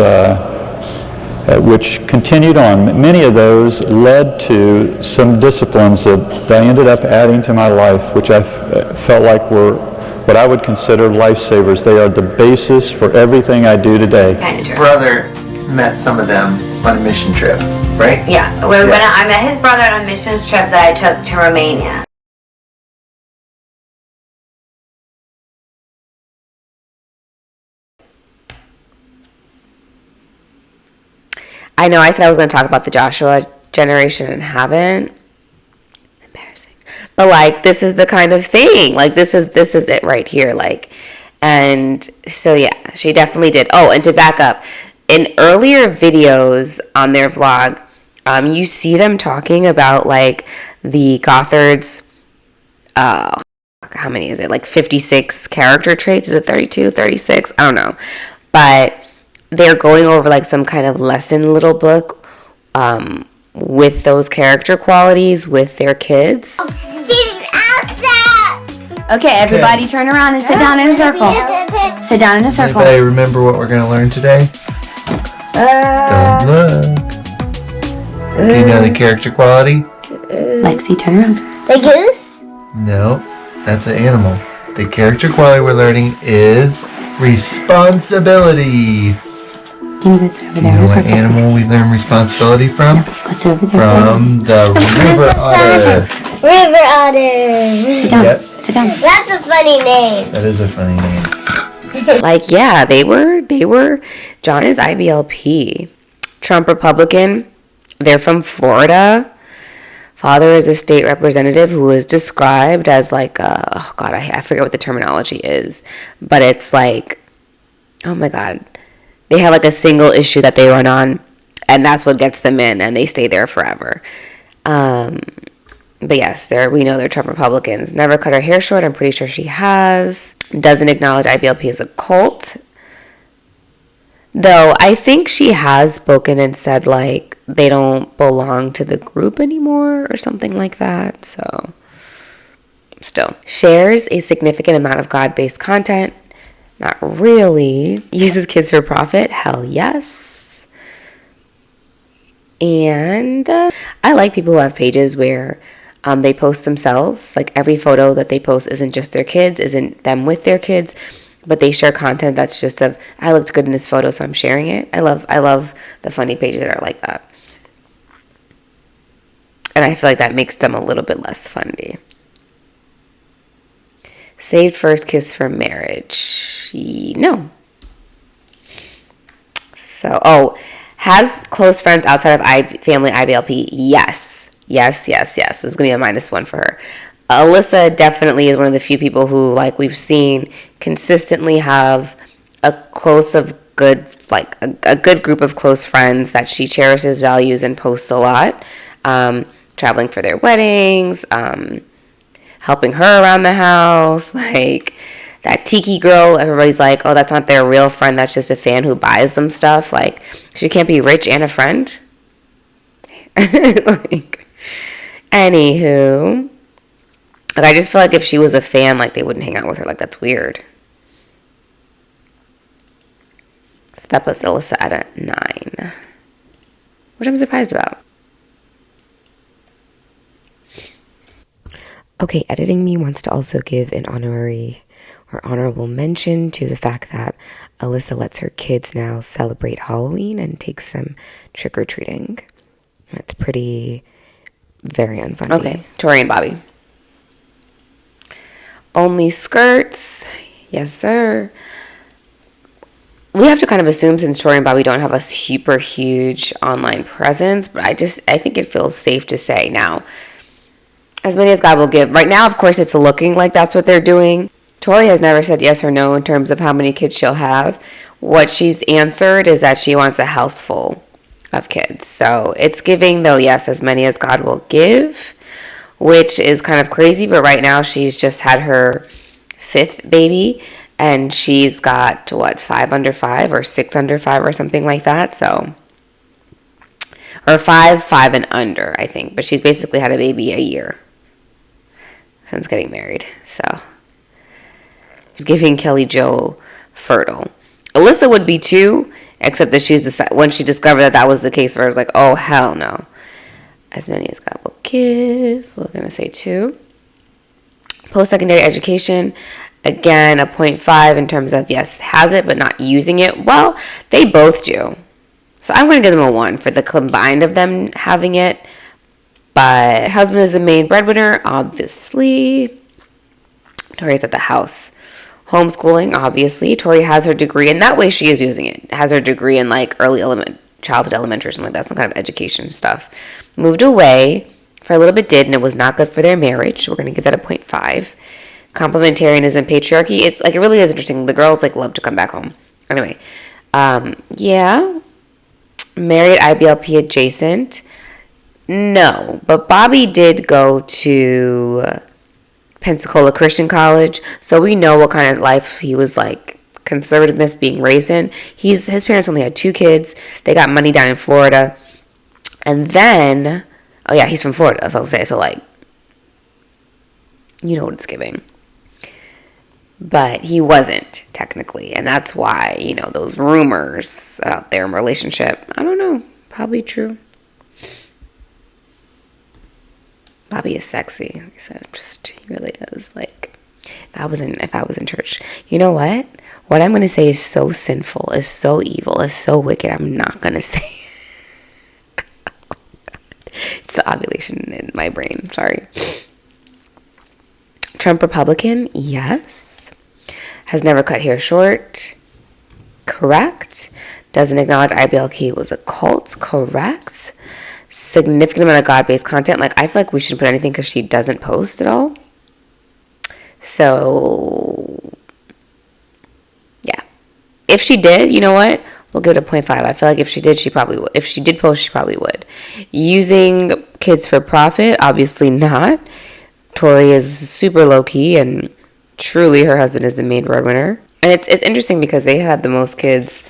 which continued on. Many of those led to some disciplines that I ended up adding to my life, which I felt like were what I would consider lifesavers. They are the basis for everything I do today. Brother met some of them on a mission trip, right? Yeah, I met his brother on a missions trip that I took to Romania. I know I said I was going to talk about the Joshua generation and haven't. Embarrassing. But like, this is the kind of thing. Like, this is it right here. Like, and so yeah, she definitely did. Oh, and to back up, in earlier videos on their vlog, you see them talking about like the Gothards, how many is it? Like 56 character traits? Is it 32, 36? I don't know. But they're going over like some kind of lesson little book with those character qualities with their kids. Okay, everybody turn around and sit down in a circle. Sit down in a circle. Anybody remember what we're going to learn today? Don't look. Do you know the character quality? Lexi, turn around. The goose? No, that's an animal. The character quality we're learning is responsibility. Can you go sit over Do there you in know a what circle, animal please? we learn responsibility from? Go sit over there. From the river otter. River otter. Sit down. Yep. Sit down. That's a funny name. That is a funny name. Like, yeah, they were, John is IBLP. Trump Republican, They're from Florida. Father is a state representative who is described as like, oh God, I forget what the terminology is. But it's like, oh my God. They have like a single issue that they run on, and that's what gets them in, and they stay there forever. But yes, we know they're Trump Republicans. Never cut her hair short. I'm pretty sure she has. Doesn't acknowledge IBLP as a cult. Though I think she has spoken and said like they don't belong to the group anymore or something like that. So still. Shares a significant amount of God-based content. Not really. Uses kids for profit. Hell yes. And I like people who have pages where they post themselves. Like every photo that they post isn't just their kids, isn't them with their kids, but they share content that's just of, I looked good in this photo, so I'm sharing it. I love the funny pages that are like that. And I feel like that makes them a little bit less funny. Saved first kiss for marriage. No. So, has close friends outside of family IBLP? Yes. Yes. This is going to be a -1 for her. Alyssa definitely is one of the few people who, like we've seen, consistently have a good group of close friends that she cherishes, values, and posts a lot. Traveling for their weddings, helping her around the house, like that tiki girl, everybody's like, oh, that's not their real friend, that's just a fan who buys them stuff. Like, she can't be rich and a friend. Like, anywho, like, I just feel like if she was a fan, like, they wouldn't hang out with her. Like, that's weird. So that puts Alyssa at a 9, which I'm surprised about. Okay, editing me wants to also give an honorary or honorable mention to the fact that Alyssa lets her kids now celebrate Halloween and takes them trick-or-treating. That's very unfunny. Okay, Tori and Bobby. Only skirts. Yes, sir. We have to kind of assume, since Tori and Bobby don't have a super huge online presence, but I think it feels safe to say now, as many as God will give. Right now, of course, it's looking like that's what they're doing. Tori has never said yes or no in terms of how many kids she'll have. What she's answered is that she wants a house full of kids. So it's giving, though, yes, as many as God will give, which is kind of crazy. But right now, she's just had her 5th baby, and she's got, 5 under 5 or 6 under 5 or something like that. So, or 5 and under, I think. But she's basically had a baby a year since getting married. So she's giving Kelly Jo fertile. Alyssa would be too, except that when she discovered that was the case, where I was like, oh, hell no. As many as God will give. We're going to say 2. Post-secondary education, again, a 0.5 in terms of, yes, has it, but not using it. Well, they both do. So I'm going to give them a 1 for the combined of them having it. But husband is the main breadwinner, obviously. Tori's at the house. Homeschooling, obviously. Tori has her degree, and that way she is using it. Has her degree in like childhood elementary or something like that, some kind of education stuff. Moved away for a little bit, and it was not good for their marriage. We're going to give that a 0.5. Complementarianism, patriarchy. It's like, it really is interesting. The girls like love to come back home. Anyway, yeah. Married IBLP adjacent. No, but Bobby did go to Pensacola Christian College, so we know what kind of life he was like, conservativeness being raised in. His parents only had 2 kids. They got money down in Florida. And then, oh yeah, he's from Florida, so I'll say, so like, you know what it's giving. But he wasn't, technically, and that's why, those rumors about their relationship, I don't know, probably true. Bobby is sexy. Like I said, he really is. Like, if I was in church, you know what? What I'm going to say is so sinful, is so evil, is so wicked. I'm not going to say. It's the ovulation in my brain. Sorry. Trump Republican? Yes. Has never cut hair short? Correct. Doesn't acknowledge IBLP was a cult? Correct. significant amount of God-based content. Like, I feel like we shouldn't put anything because she doesn't post at all. So, yeah. If she did, you know what? We'll give it a 0.5. I feel like if she did, she probably would. If she did post, she probably would. Using kids for profit, obviously not. Tori is super low-key, and truly her husband is the main breadwinner. And it's interesting because they had the most kids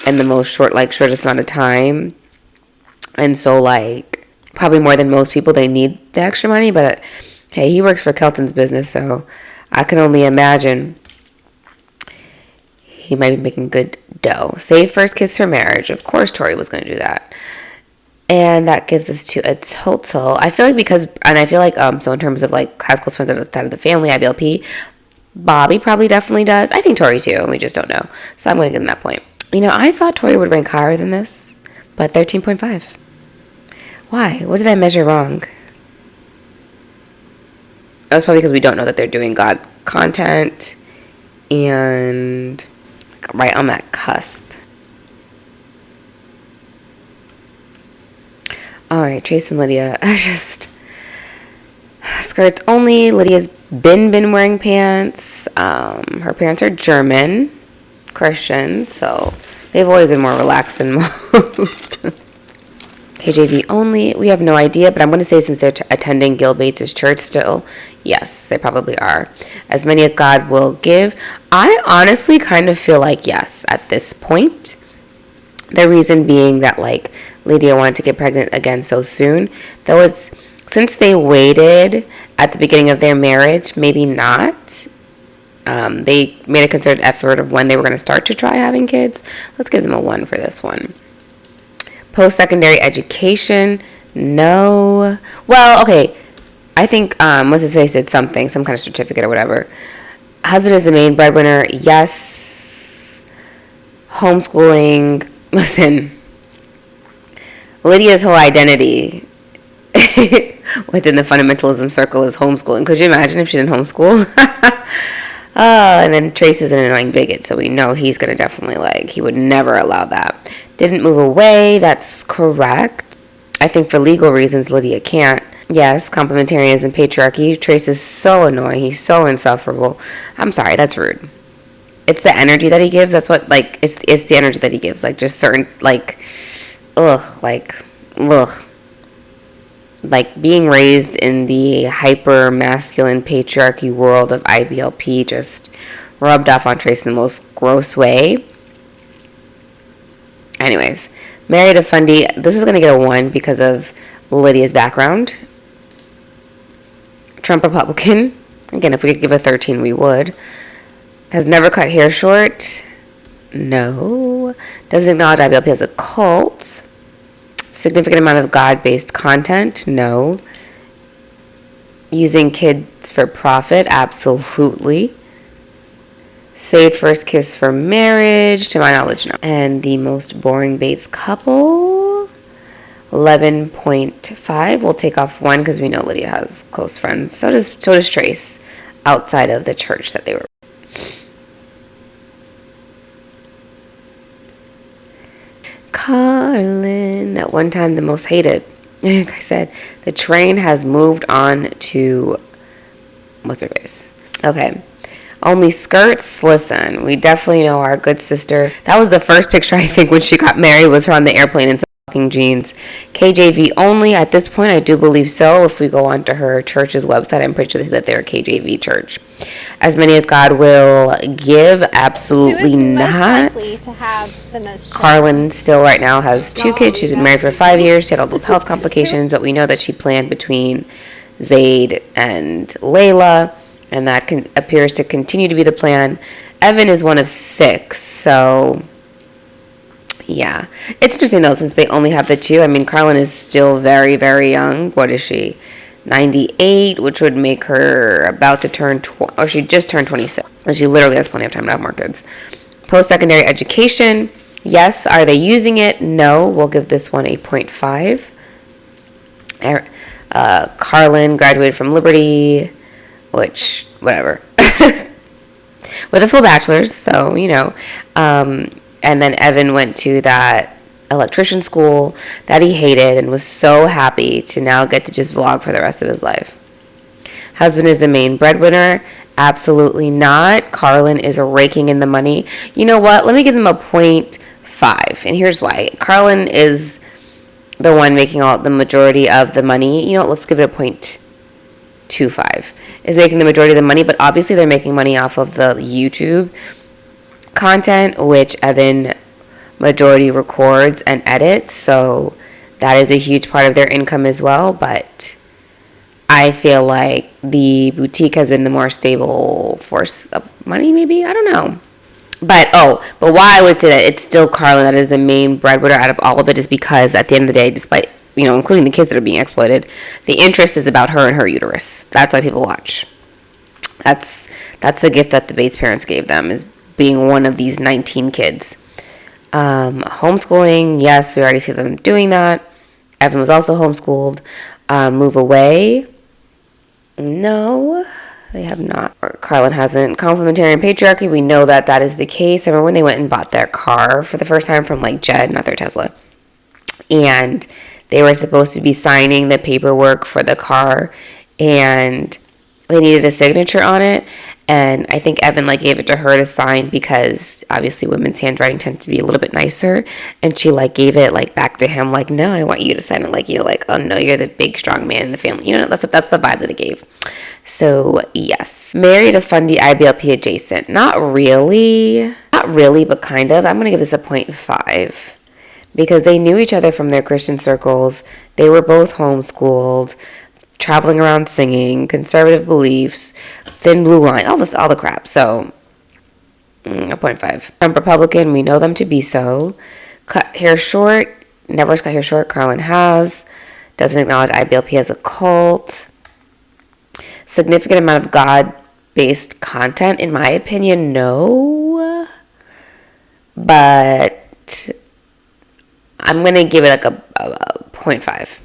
in the most shortest amount of time. And so, like, probably more than most people, they need the extra money. But, hey, he works for Kelton's business, so I can only imagine he might be making good dough. Save first kiss for marriage. Of course Tori was going to do that. And that gives us to a total. I feel like so in terms of, like, has close friends outside of the family, IBLP, Bobby probably definitely does. I think Tori too, and we just don't know. So I'm going to give him that point. You know, I thought Tori would rank higher than this, but 13.5. Why? What did I measure wrong? That's probably because we don't know that they're doing God content and right on that cusp. All right, Trace and Lydia. Skirts only. Lydia's been wearing pants. Her parents are German Christians, so they've always been more relaxed than most. KJV only. We have no idea, but I'm going to say since they're attending Gil Bates' church still, yes, they probably are. As many as God will give. I honestly kind of feel like yes at this point. The reason being that, like, Lydia wanted to get pregnant again so soon. Though it's, since they waited at the beginning of their marriage, maybe not. They made a concerted effort of when they were going to start to try having kids. Let's give them a 1 for this one. Post-secondary education, no. Well, okay. I think, what's his face did something, some kind of certificate or whatever. Husband is the main breadwinner, yes. Homeschooling, listen. Lydia's whole identity within the fundamentalism circle is homeschooling. Could you imagine if she didn't homeschool? And then Trace is an annoying bigot, so we know he's going to definitely, like, he would never allow that. Didn't move away, that's correct. I think for legal reasons, Lydia can't. Yes, complementarianism, patriarchy. Trace is so annoying, he's so insufferable. I'm sorry, that's rude. It's the energy that he gives, that's what, like, it's the energy that he gives. Like, just certain, like, ugh. Like, being raised in the hyper-masculine patriarchy world of IBLP just rubbed off on Trace in the most gross way. Anyways, married to Fundie. This is going to get a 1 because of Lydia's background. Trump Republican. Again, if we could give a 13, we would. Has never cut hair short. No. Doesn't acknowledge IBLP as a cult. Significant amount of God-based content? No. Using kids for profit? Absolutely. Saved first kiss for marriage? To my knowledge, no. And the most boring Bates couple? 11.5. We'll take off 1 because we know Lydia has close friends. So does Trace outside of the church that they were. Carlin, at one time the most hated. Like I said, the train has moved on to, what's her face? Okay. Only skirts. Listen, we definitely know our good sister. That was the first picture, I think, when she got married, was her on the airplane in some fucking jeans. KJV only. At this point, I do believe so. If we go onto her church's website, I'm pretty sure that they're a KJV church. As many as God will give, absolutely not. Who is most likely to have the most children? Carlin still right now has 2 kids. She's been married for 5 years. She had all those health complications, but we know that she planned between Zayd and Layla, and that appears to continue to be the plan. Evan is one of 6, so yeah. It's interesting, though, since they only have the 2. I mean, Carlin is still very, very young. What is she? 98, which would make her about to turn, or she just turned 26. And she literally has plenty of time to have more kids. Post-secondary education. Yes. Are they using it? No. We'll give this one a 0.5. Carlin graduated from Liberty, which, whatever. With a full bachelor's, so, you know. And then Evan went to that electrician school that he hated and was so happy to now get to just vlog for the rest of his life. Husband is the main breadwinner. Absolutely not. Carlin is raking in the money. You know what? Let me give them a 0.5. And here's why. Carlin is the one making all the majority of the money. You know what? Let's give it a 0.25. Is making the majority of the money, but obviously they're making money off of the YouTube content, which Evan majority records and edits. So that is a huge part of their income as well. But I feel like the boutique has been the more stable force of money, maybe. I don't know. But why I would say that it's still Carlin that is the main breadwinner out of all of it is because at the end of the day, despite, including the kids that are being exploited, the interest is about her and her uterus. That's why people watch. That's the gift that the Bates parents gave them, is being one of these 19 kids. Homeschooling, yes, we already see them doing that. Evan was also homeschooled. Move away, no, they have not. Carlin hasn't. Complementarian patriarchy, we know that is the case. I remember when they went and bought their car for the first time from Jed, not their Tesla. And they were supposed to be signing the paperwork for the car, and they needed a signature on it. And I think Evan gave it to her to sign because obviously women's handwriting tends to be a little bit nicer. And she gave it back to him no, I want you to sign it. Oh no, you're the big strong man in the family. That's the vibe that it gave. So yes, married a Fundie IBLP adjacent. Not really, but kind of. I'm gonna give this a 0.5 because they knew each other from their Christian circles. They were both homeschooled, traveling around singing, conservative beliefs, thin blue line, all the crap. So, a 0.5. Trump Republican, we know them to be so. Cut hair short, never has cut hair short. Carlin has. Doesn't acknowledge IBLP as a cult. Significant amount of God-based content, in my opinion, no. But I'm going to give it a 0.5.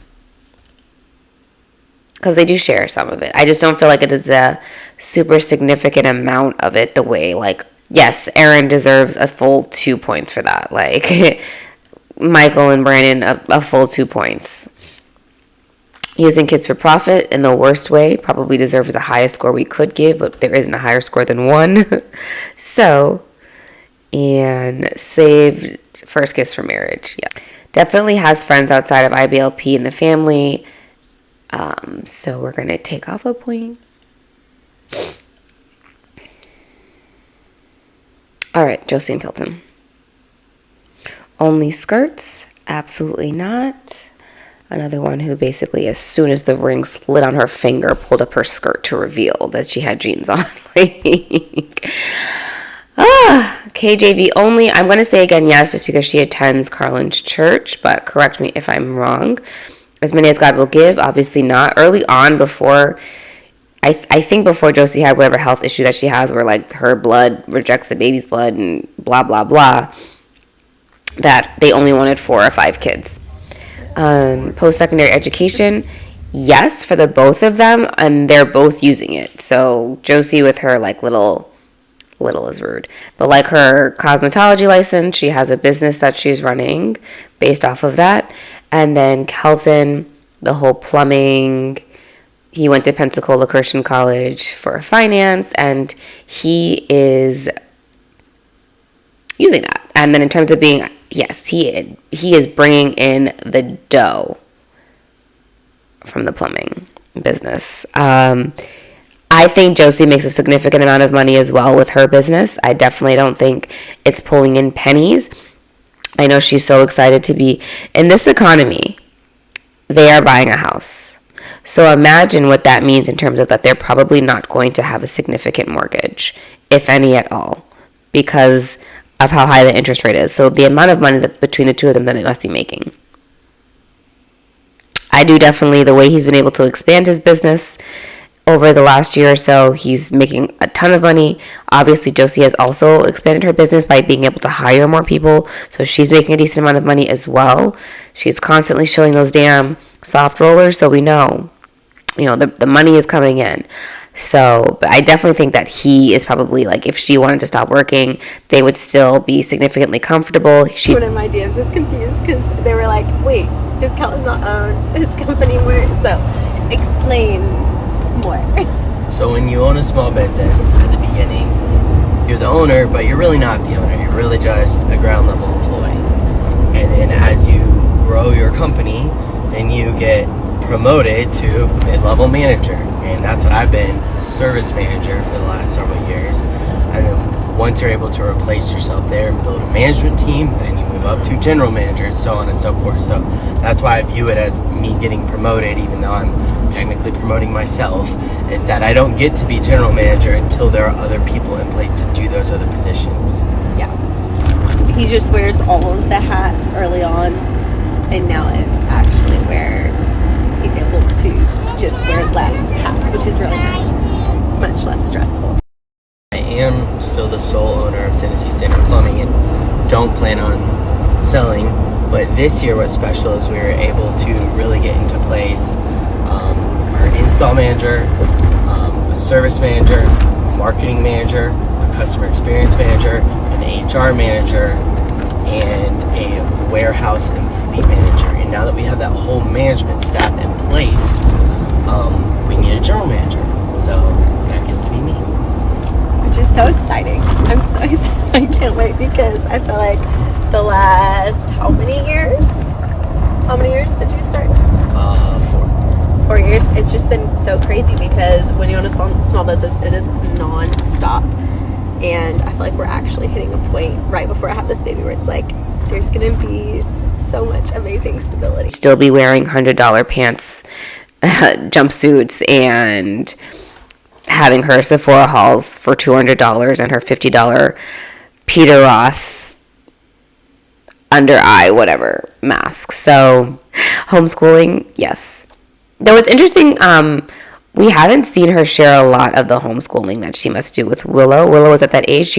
Because they do share some of it. I just don't feel like it is a super significant amount of it the way, yes, Erin deserves a full 2 points for that. Michael and Brandon, a full 2 points. Using kids for profit in the worst way probably deserves the highest score we could give, but there isn't a higher score than 1. So, and saved first kiss for marriage. Yeah. Definitely has friends outside of IBLP in the family. So we're going to take off a point. All right, Josie and Kelton. Only skirts? Absolutely not. Another one who basically, as soon as the ring slid on her finger, pulled up her skirt to reveal that she had jeans on. KJV only. I'm going to say again yes, just because she attends Carlin's church, but correct me if I'm wrong. As many as God will give, obviously not. Early on, before, I think before Josie had whatever health issue that she has, where her blood rejects the baby's blood and blah, blah, blah, that they only wanted 4 or 5 kids. Post-secondary education, yes, for the both of them, and they're both using it. So Josie with her little is rude, but her cosmetology license, she has a business that she's running based off of that. And then Kelton, the whole plumbing, he went to Pensacola Christian College for finance, and he is using that. And then in terms of being, yes, he is bringing in the dough from the plumbing business. I think Josie makes a significant amount of money as well with her business. I definitely don't think it's pulling in pennies. I know she's so excited to be in this economy. They are buying a house. So imagine what that means in terms of that they're probably not going to have a significant mortgage, if any at all, because of how high the interest rate is. So the amount of money that's between the two of them that they must be making. I do definitely, the way he's been able to expand his business over the last year or so, he's making a ton of money. Obviously, Josie has also expanded her business by being able to hire more people, so she's making a decent amount of money as well. She's constantly showing those damn soft rollers, so we know, the money is coming in. So, but I definitely think that he is probably like, if she wanted to stop working, they would still be significantly comfortable. One of my DMs is confused because they were like, wait, does Kelton not own his company more? So explain more. So when you own a small business at the beginning, you're the owner, but you're really not the owner. You're really just a ground level employee. And then as you grow your company, then you get promoted to mid-level manager. And that's what I've been, a service manager for the last several years. And then once you're able to replace yourself there and build a management team, then you move up to general manager and so on and so forth. So that's why I view it as me getting promoted, even though I'm technically promoting myself, is that I don't get to be general manager until there are other people in place to do those other positions. Yeah. He just wears all of the hats early on, and now it's actually where he's able to just wear less hats, which is really nice. It's much less stressful. I am still the sole owner of Tennessee Standard Plumbing and don't plan on selling, but this year what's special is we were able to really get into place our install manager, a service manager, a marketing manager, a customer experience manager, an HR manager, and a warehouse and fleet manager. And now that we have that whole management staff in place, we need a general manager. So that gets to be me. Which is so exciting. I'm so excited. I can't wait because I feel like the last, how many years? How many years did you start? 4 years. It's just been so crazy because when you own a small business, it is non-stop. And I feel like we're actually hitting a point right before I have this baby where it's like, there's going to be so much amazing stability. Still be wearing $100 pants, jumpsuits, and having her Sephora hauls for $200 and her $50 Peter Roth under eye, whatever, mask. So homeschooling, yes. Though it's interesting, we haven't seen her share a lot of the homeschooling that she must do with Willow. Willow is at that age.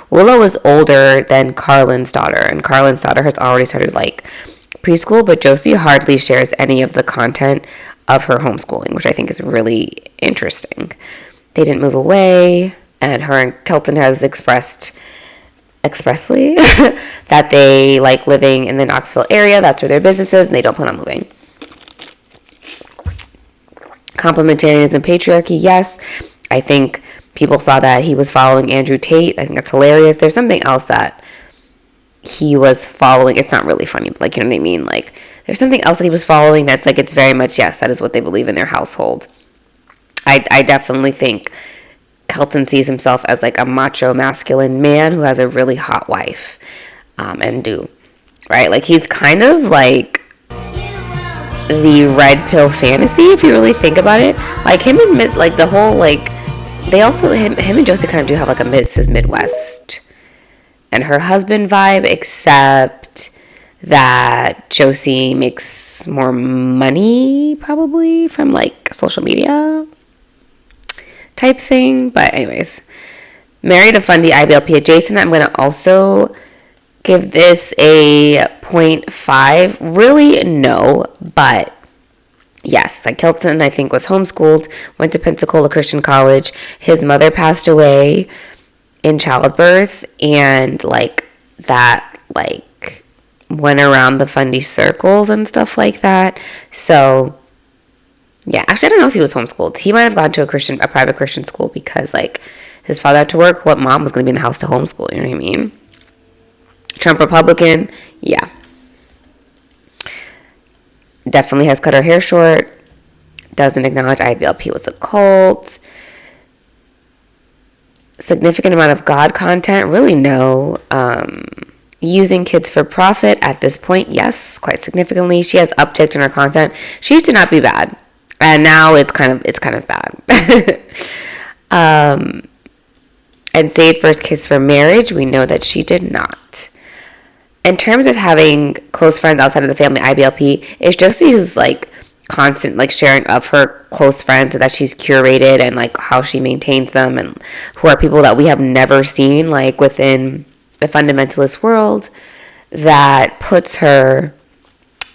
Willow is older than Carlin's daughter, and Carlin's daughter has already started like preschool, but Josie hardly shares any of the content of her homeschooling, which I think is really interesting. They didn't move away, and her and Kelton has expressly that they like living in the Knoxville area. That's where their business is, and they don't plan on moving. Complementarianism, patriarchy, yes. I think people saw that he was following Andrew Tate. I think that's hilarious. There's something else that he was following. It's not really funny, but like, you know what I mean? Like, there's something else that he was following that's like, it's very much, yes, that is what they believe in their household. I definitely think Kelton sees himself as like a macho, masculine man who has a really hot wife, and right? Like, he's kind of like the red pill fantasy, if you really think about it. Like, him and like the whole, like, they also, him and Josie kind of do have like a Mrs. Midwest and her husband vibe, except that Josie makes more money probably from like social media type thing. But anyways, married to Fundie, IBLP adjacent. I'm going to also give this a 0.5. Really, no, but yes, like Kelton, I think, was homeschooled, went to Pensacola Christian College. His mother passed away in childbirth, and like that, like, went around the Fundie circles and stuff like that. So yeah, actually, I don't know if he was homeschooled. He might have gone to a private Christian school because like his father had to work. What mom was going to be in the house to homeschool? You know what I mean? Trump Republican, yeah. Definitely has cut her hair short. Doesn't acknowledge IBLP was a cult. Significant amount of God content, really no. Using kids for profit at this point, yes, quite significantly. She has upticked in her content. She used to not be bad, and now it's kind of bad. And saved first kiss for marriage, we know that she did not. In terms of having close friends outside of the family, IBLP is Josie, who's like constant like sharing of her close friends that she's curated and like how she maintains them, and who are people that we have never seen like within the fundamentalist world, that puts her,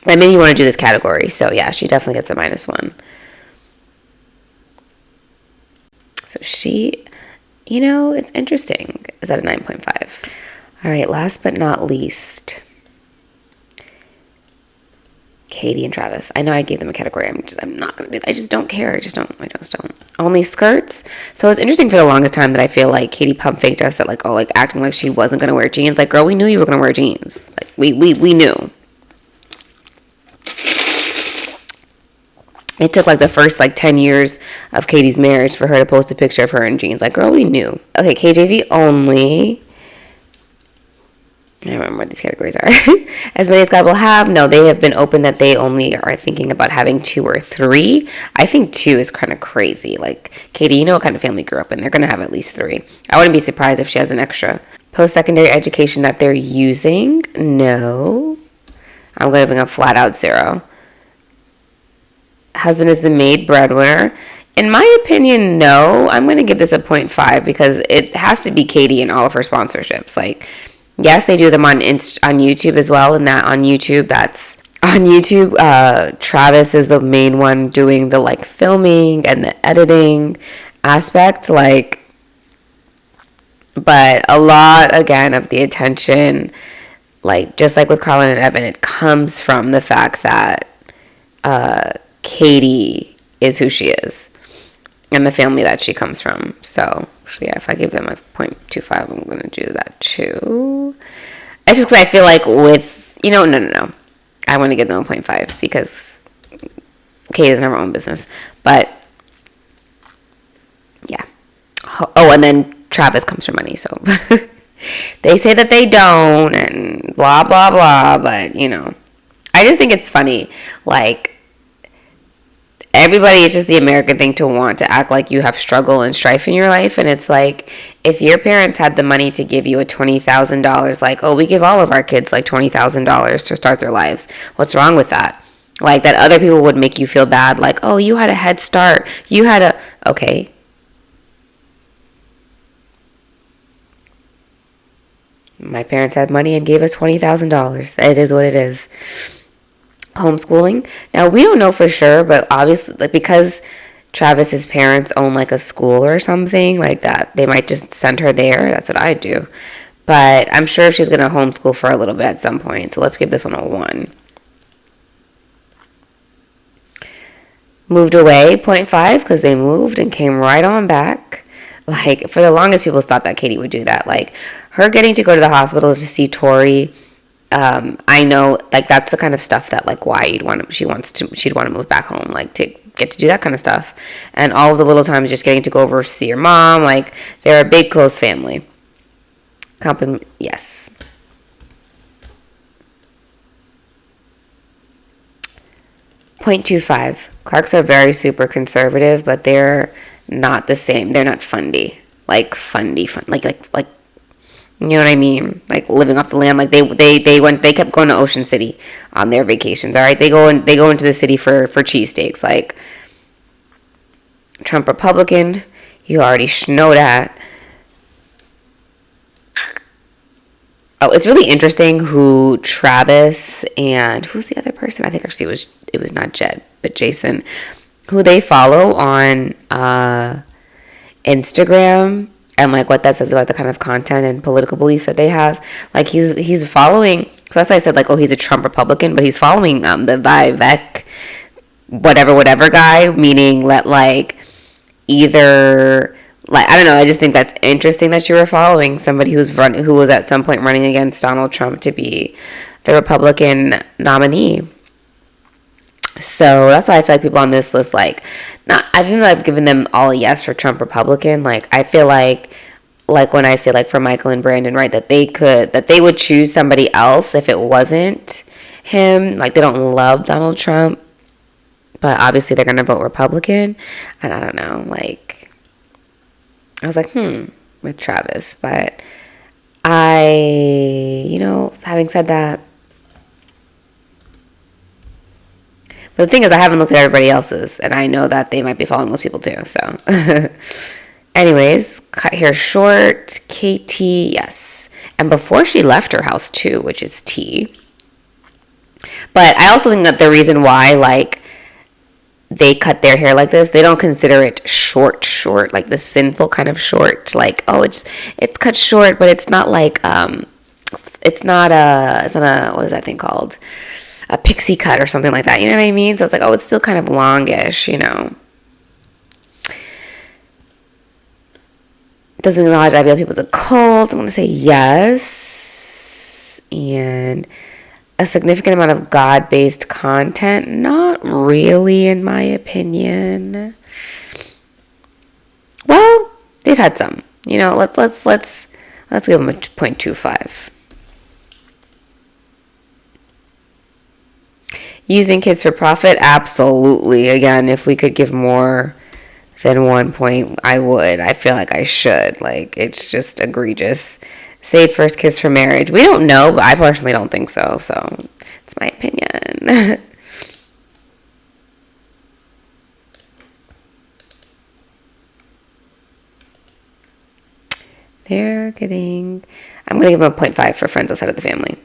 that made me want to do this category. So yeah, she definitely gets a -1. she, it's interesting. Is at a 9.5. All right, last but not least, Katie and Travis. I know I gave them a category. I'm not going to do that. I just don't care. I just don't. Only skirts. So it's interesting for the longest time that I feel like Katie pump faked us at acting like she wasn't going to wear jeans. Like, girl, we knew you were going to wear jeans. Like, we knew. It took the first 10 years of Katie's marriage for her to post a picture of her in jeans. Like, girl, we knew. Okay, KJV only. I don't remember what these categories are. As many as God will have. No, they have been open that they only are thinking about having 2 or 3. I think 2 is kind of crazy. Katie, you know what kind of family you grew up in. They're going to have at least 3. I wouldn't be surprised if she has an extra. Post-secondary education that they're using. No. I'm giving a flat out 0. Husband is the maid breadwinner. In my opinion, no. I'm going to give this a 0.5 because it has to be Katie in all of her sponsorships. Yes, they do them on YouTube as well, and that on YouTube, Travis is the main one doing the filming and the editing aspect, but a lot again of the attention, just like with Carlin and Evan, it comes from the fact that Katie is who she is and the family that she comes from. So yeah, if I give them a 0.25, I'm going to do that too. It's just because I feel with, no. I want to give them a 0.5 because Katie doesn't have her own business. But, yeah. Oh, and then Travis comes from money, so. They say that they don't and blah, blah, blah, but, I just think it's funny, everybody, it's just the American thing to want to act like you have struggle and strife in your life. And it's if your parents had the money to give you a $20,000, we give all of our kids $20,000 to start their lives. What's wrong with that? That other people would make you feel bad. Oh, you had a head start. Okay. My parents had money and gave us $20,000. It is what it is. Homeschooling. Now, we don't know for sure, but obviously, because Travis's parents own a school or something like that, they might just send her there. That's what I do. But I'm sure she's going to homeschool for a little bit at some point. So let's give this one a 1. Moved away, 0.5, because they moved and came right on back. For the longest, people thought that Katie would do that. Her getting to go to the hospital to see Tori. I know, that's the kind of stuff that, why she'd want to move back home, to get to do that kind of stuff. And all of the little times just getting to go over to see your mom, they're a big, close family. Yes. .25. Clarks are very super conservative, but they're not the same. They're not Fundie. Fundie. You know what I mean? Living off the land. They kept going to Ocean City on their vacations. All right, they go into the city for cheesesteaks. Trump Republican, you already know that. Oh, it's really interesting who Travis and who's the other person? I think actually it was not Jed, but Jason, who they follow on Instagram. And what that says about the kind of content and political beliefs that they have. He's following, so that's why I said he's a Trump Republican, but he's following the Vivek whatever guy, meaning that either I don't know, I just think that's interesting that you were following somebody who was at some point running against Donald Trump to be the Republican nominee. So that's why I feel people on this list, even though I've given them all a yes for Trump Republican, I feel like when I say for Michael and Brandon, right, that they would choose somebody else if it wasn't him. They don't love Donald Trump, but obviously they're going to vote Republican. And I don't know, I was with Travis, but having said that, but the thing is, I haven't looked at everybody else's, and I know that they might be following those people too, so. Anyways, cut hair short, KT, yes. And before she left her house too, which is T. But I also think that the reason why, they cut their hair like this, they don't consider it short, like the sinful kind of short. Like, oh, it's cut short, but it's not like it's not a what is that thing called? A pixie cut or something like that. You know what I mean? So it's like, oh, it's still kind of longish, you know. Doesn't acknowledge IBL people as a cult. I'm going to say yes. And a significant amount of God-based content. Not really, in my opinion. Well, they've had some. You know, let's give them a 0.25. Using kids for profit? Absolutely. Again, if we could give more than 1 point, I would. I feel like I should. Like, it's just egregious. Save first kiss for marriage. We don't know, but I personally don't think so. So, it's my opinion. I'm going to give them a 0.5 for friends outside of the family.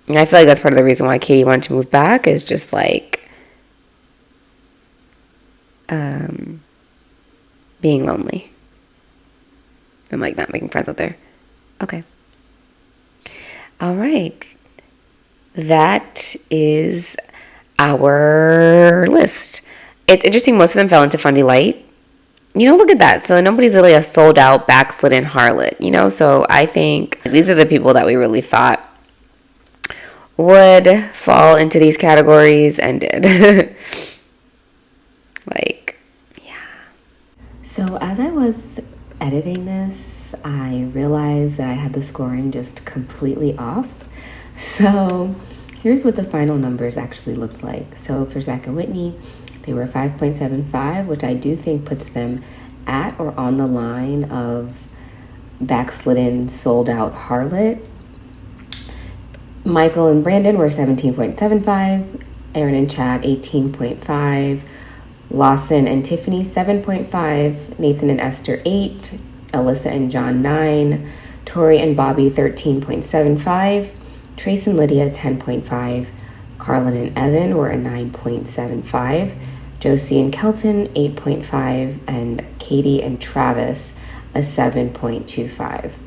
And I feel like that's part of the reason why Katie wanted to move back, is just like being lonely and like not making friends out there. Okay. All right. That is our list. It's interesting, most of them fell into Fundie Light. You know, look at that. So nobody's really a sold out, backslidden harlot, you know? So I think these are the people that we really thought would fall into these categories and did. Like, yeah. So as I was editing this, I realized that I had the scoring just completely off. So here's what the final numbers actually looked like. So for Zach and Whitney, they were 5.75, which I do think puts them at or on the line of backslidden, sold out harlot. Michael and Brandon were 17.75, Erin and Chad 18.5, Lawson and Tiffany 7.5, Nathan and Esther 8, Alyssa and John 9, Tori and Bobby 13.75, Trace and Lydia 10.5, Carlin and Evan were a 9.75, Josie and Kelton 8.5, and Katie and Travis a 7.25.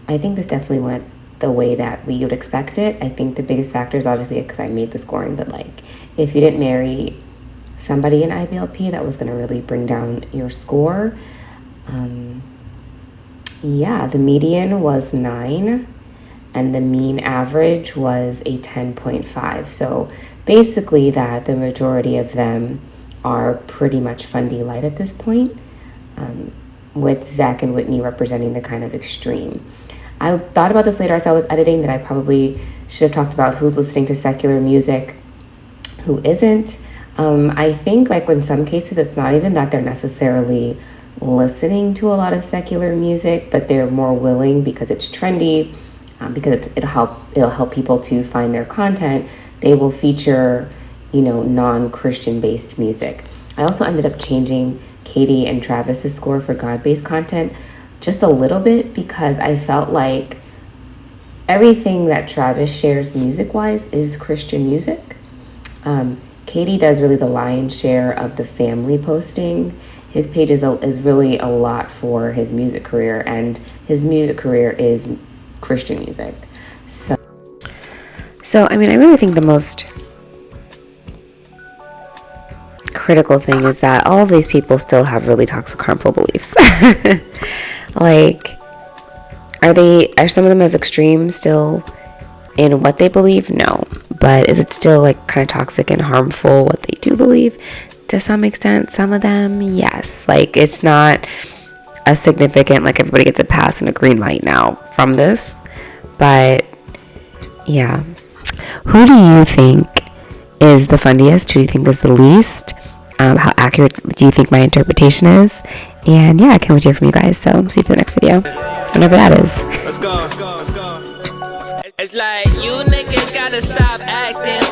I think this definitely went the way that we would expect it. I think the biggest factor is obviously because I made the scoring, but like if you didn't marry somebody in IBLP, that was going to really bring down your score. Yeah, the median was 9 and the mean average was a 10.5. So basically that the majority of them are pretty much Fundie Light at this point, with Zach and Whitney representing the kind of extreme. I thought about this later as I was editing, that I probably should have talked about who's listening to secular music, who isn't. I think like in some cases it's not even that they're necessarily listening to a lot of secular music, but they're more willing because it's trendy, because it'll help people to find their content. They will feature, you know, non-Christian based music. I also ended up changing Katie and Travis's score for God-based content just a little bit, because I felt like everything that Travis shares music-wise is Christian music. Katie does really the lion's share of the family posting. His page is really a lot for his music career, and his music career is Christian music. So I mean, I really think the most critical thing is that all of these people still have really toxic, harmful beliefs. Like, are some of them as extreme still in what they believe? No. But is it still like kind of toxic and harmful what they do believe? To some extent, some of them, yes. Like, it's not a significant, like everybody gets a pass and a green light now from this. But yeah. Who do you think is the funniest? Who do you think is the least? How accurate do you think my interpretation is? And yeah, I can't wait to hear from you guys. So see you for the next video, whenever that is. Let's go. It's like you niggas gotta stop acting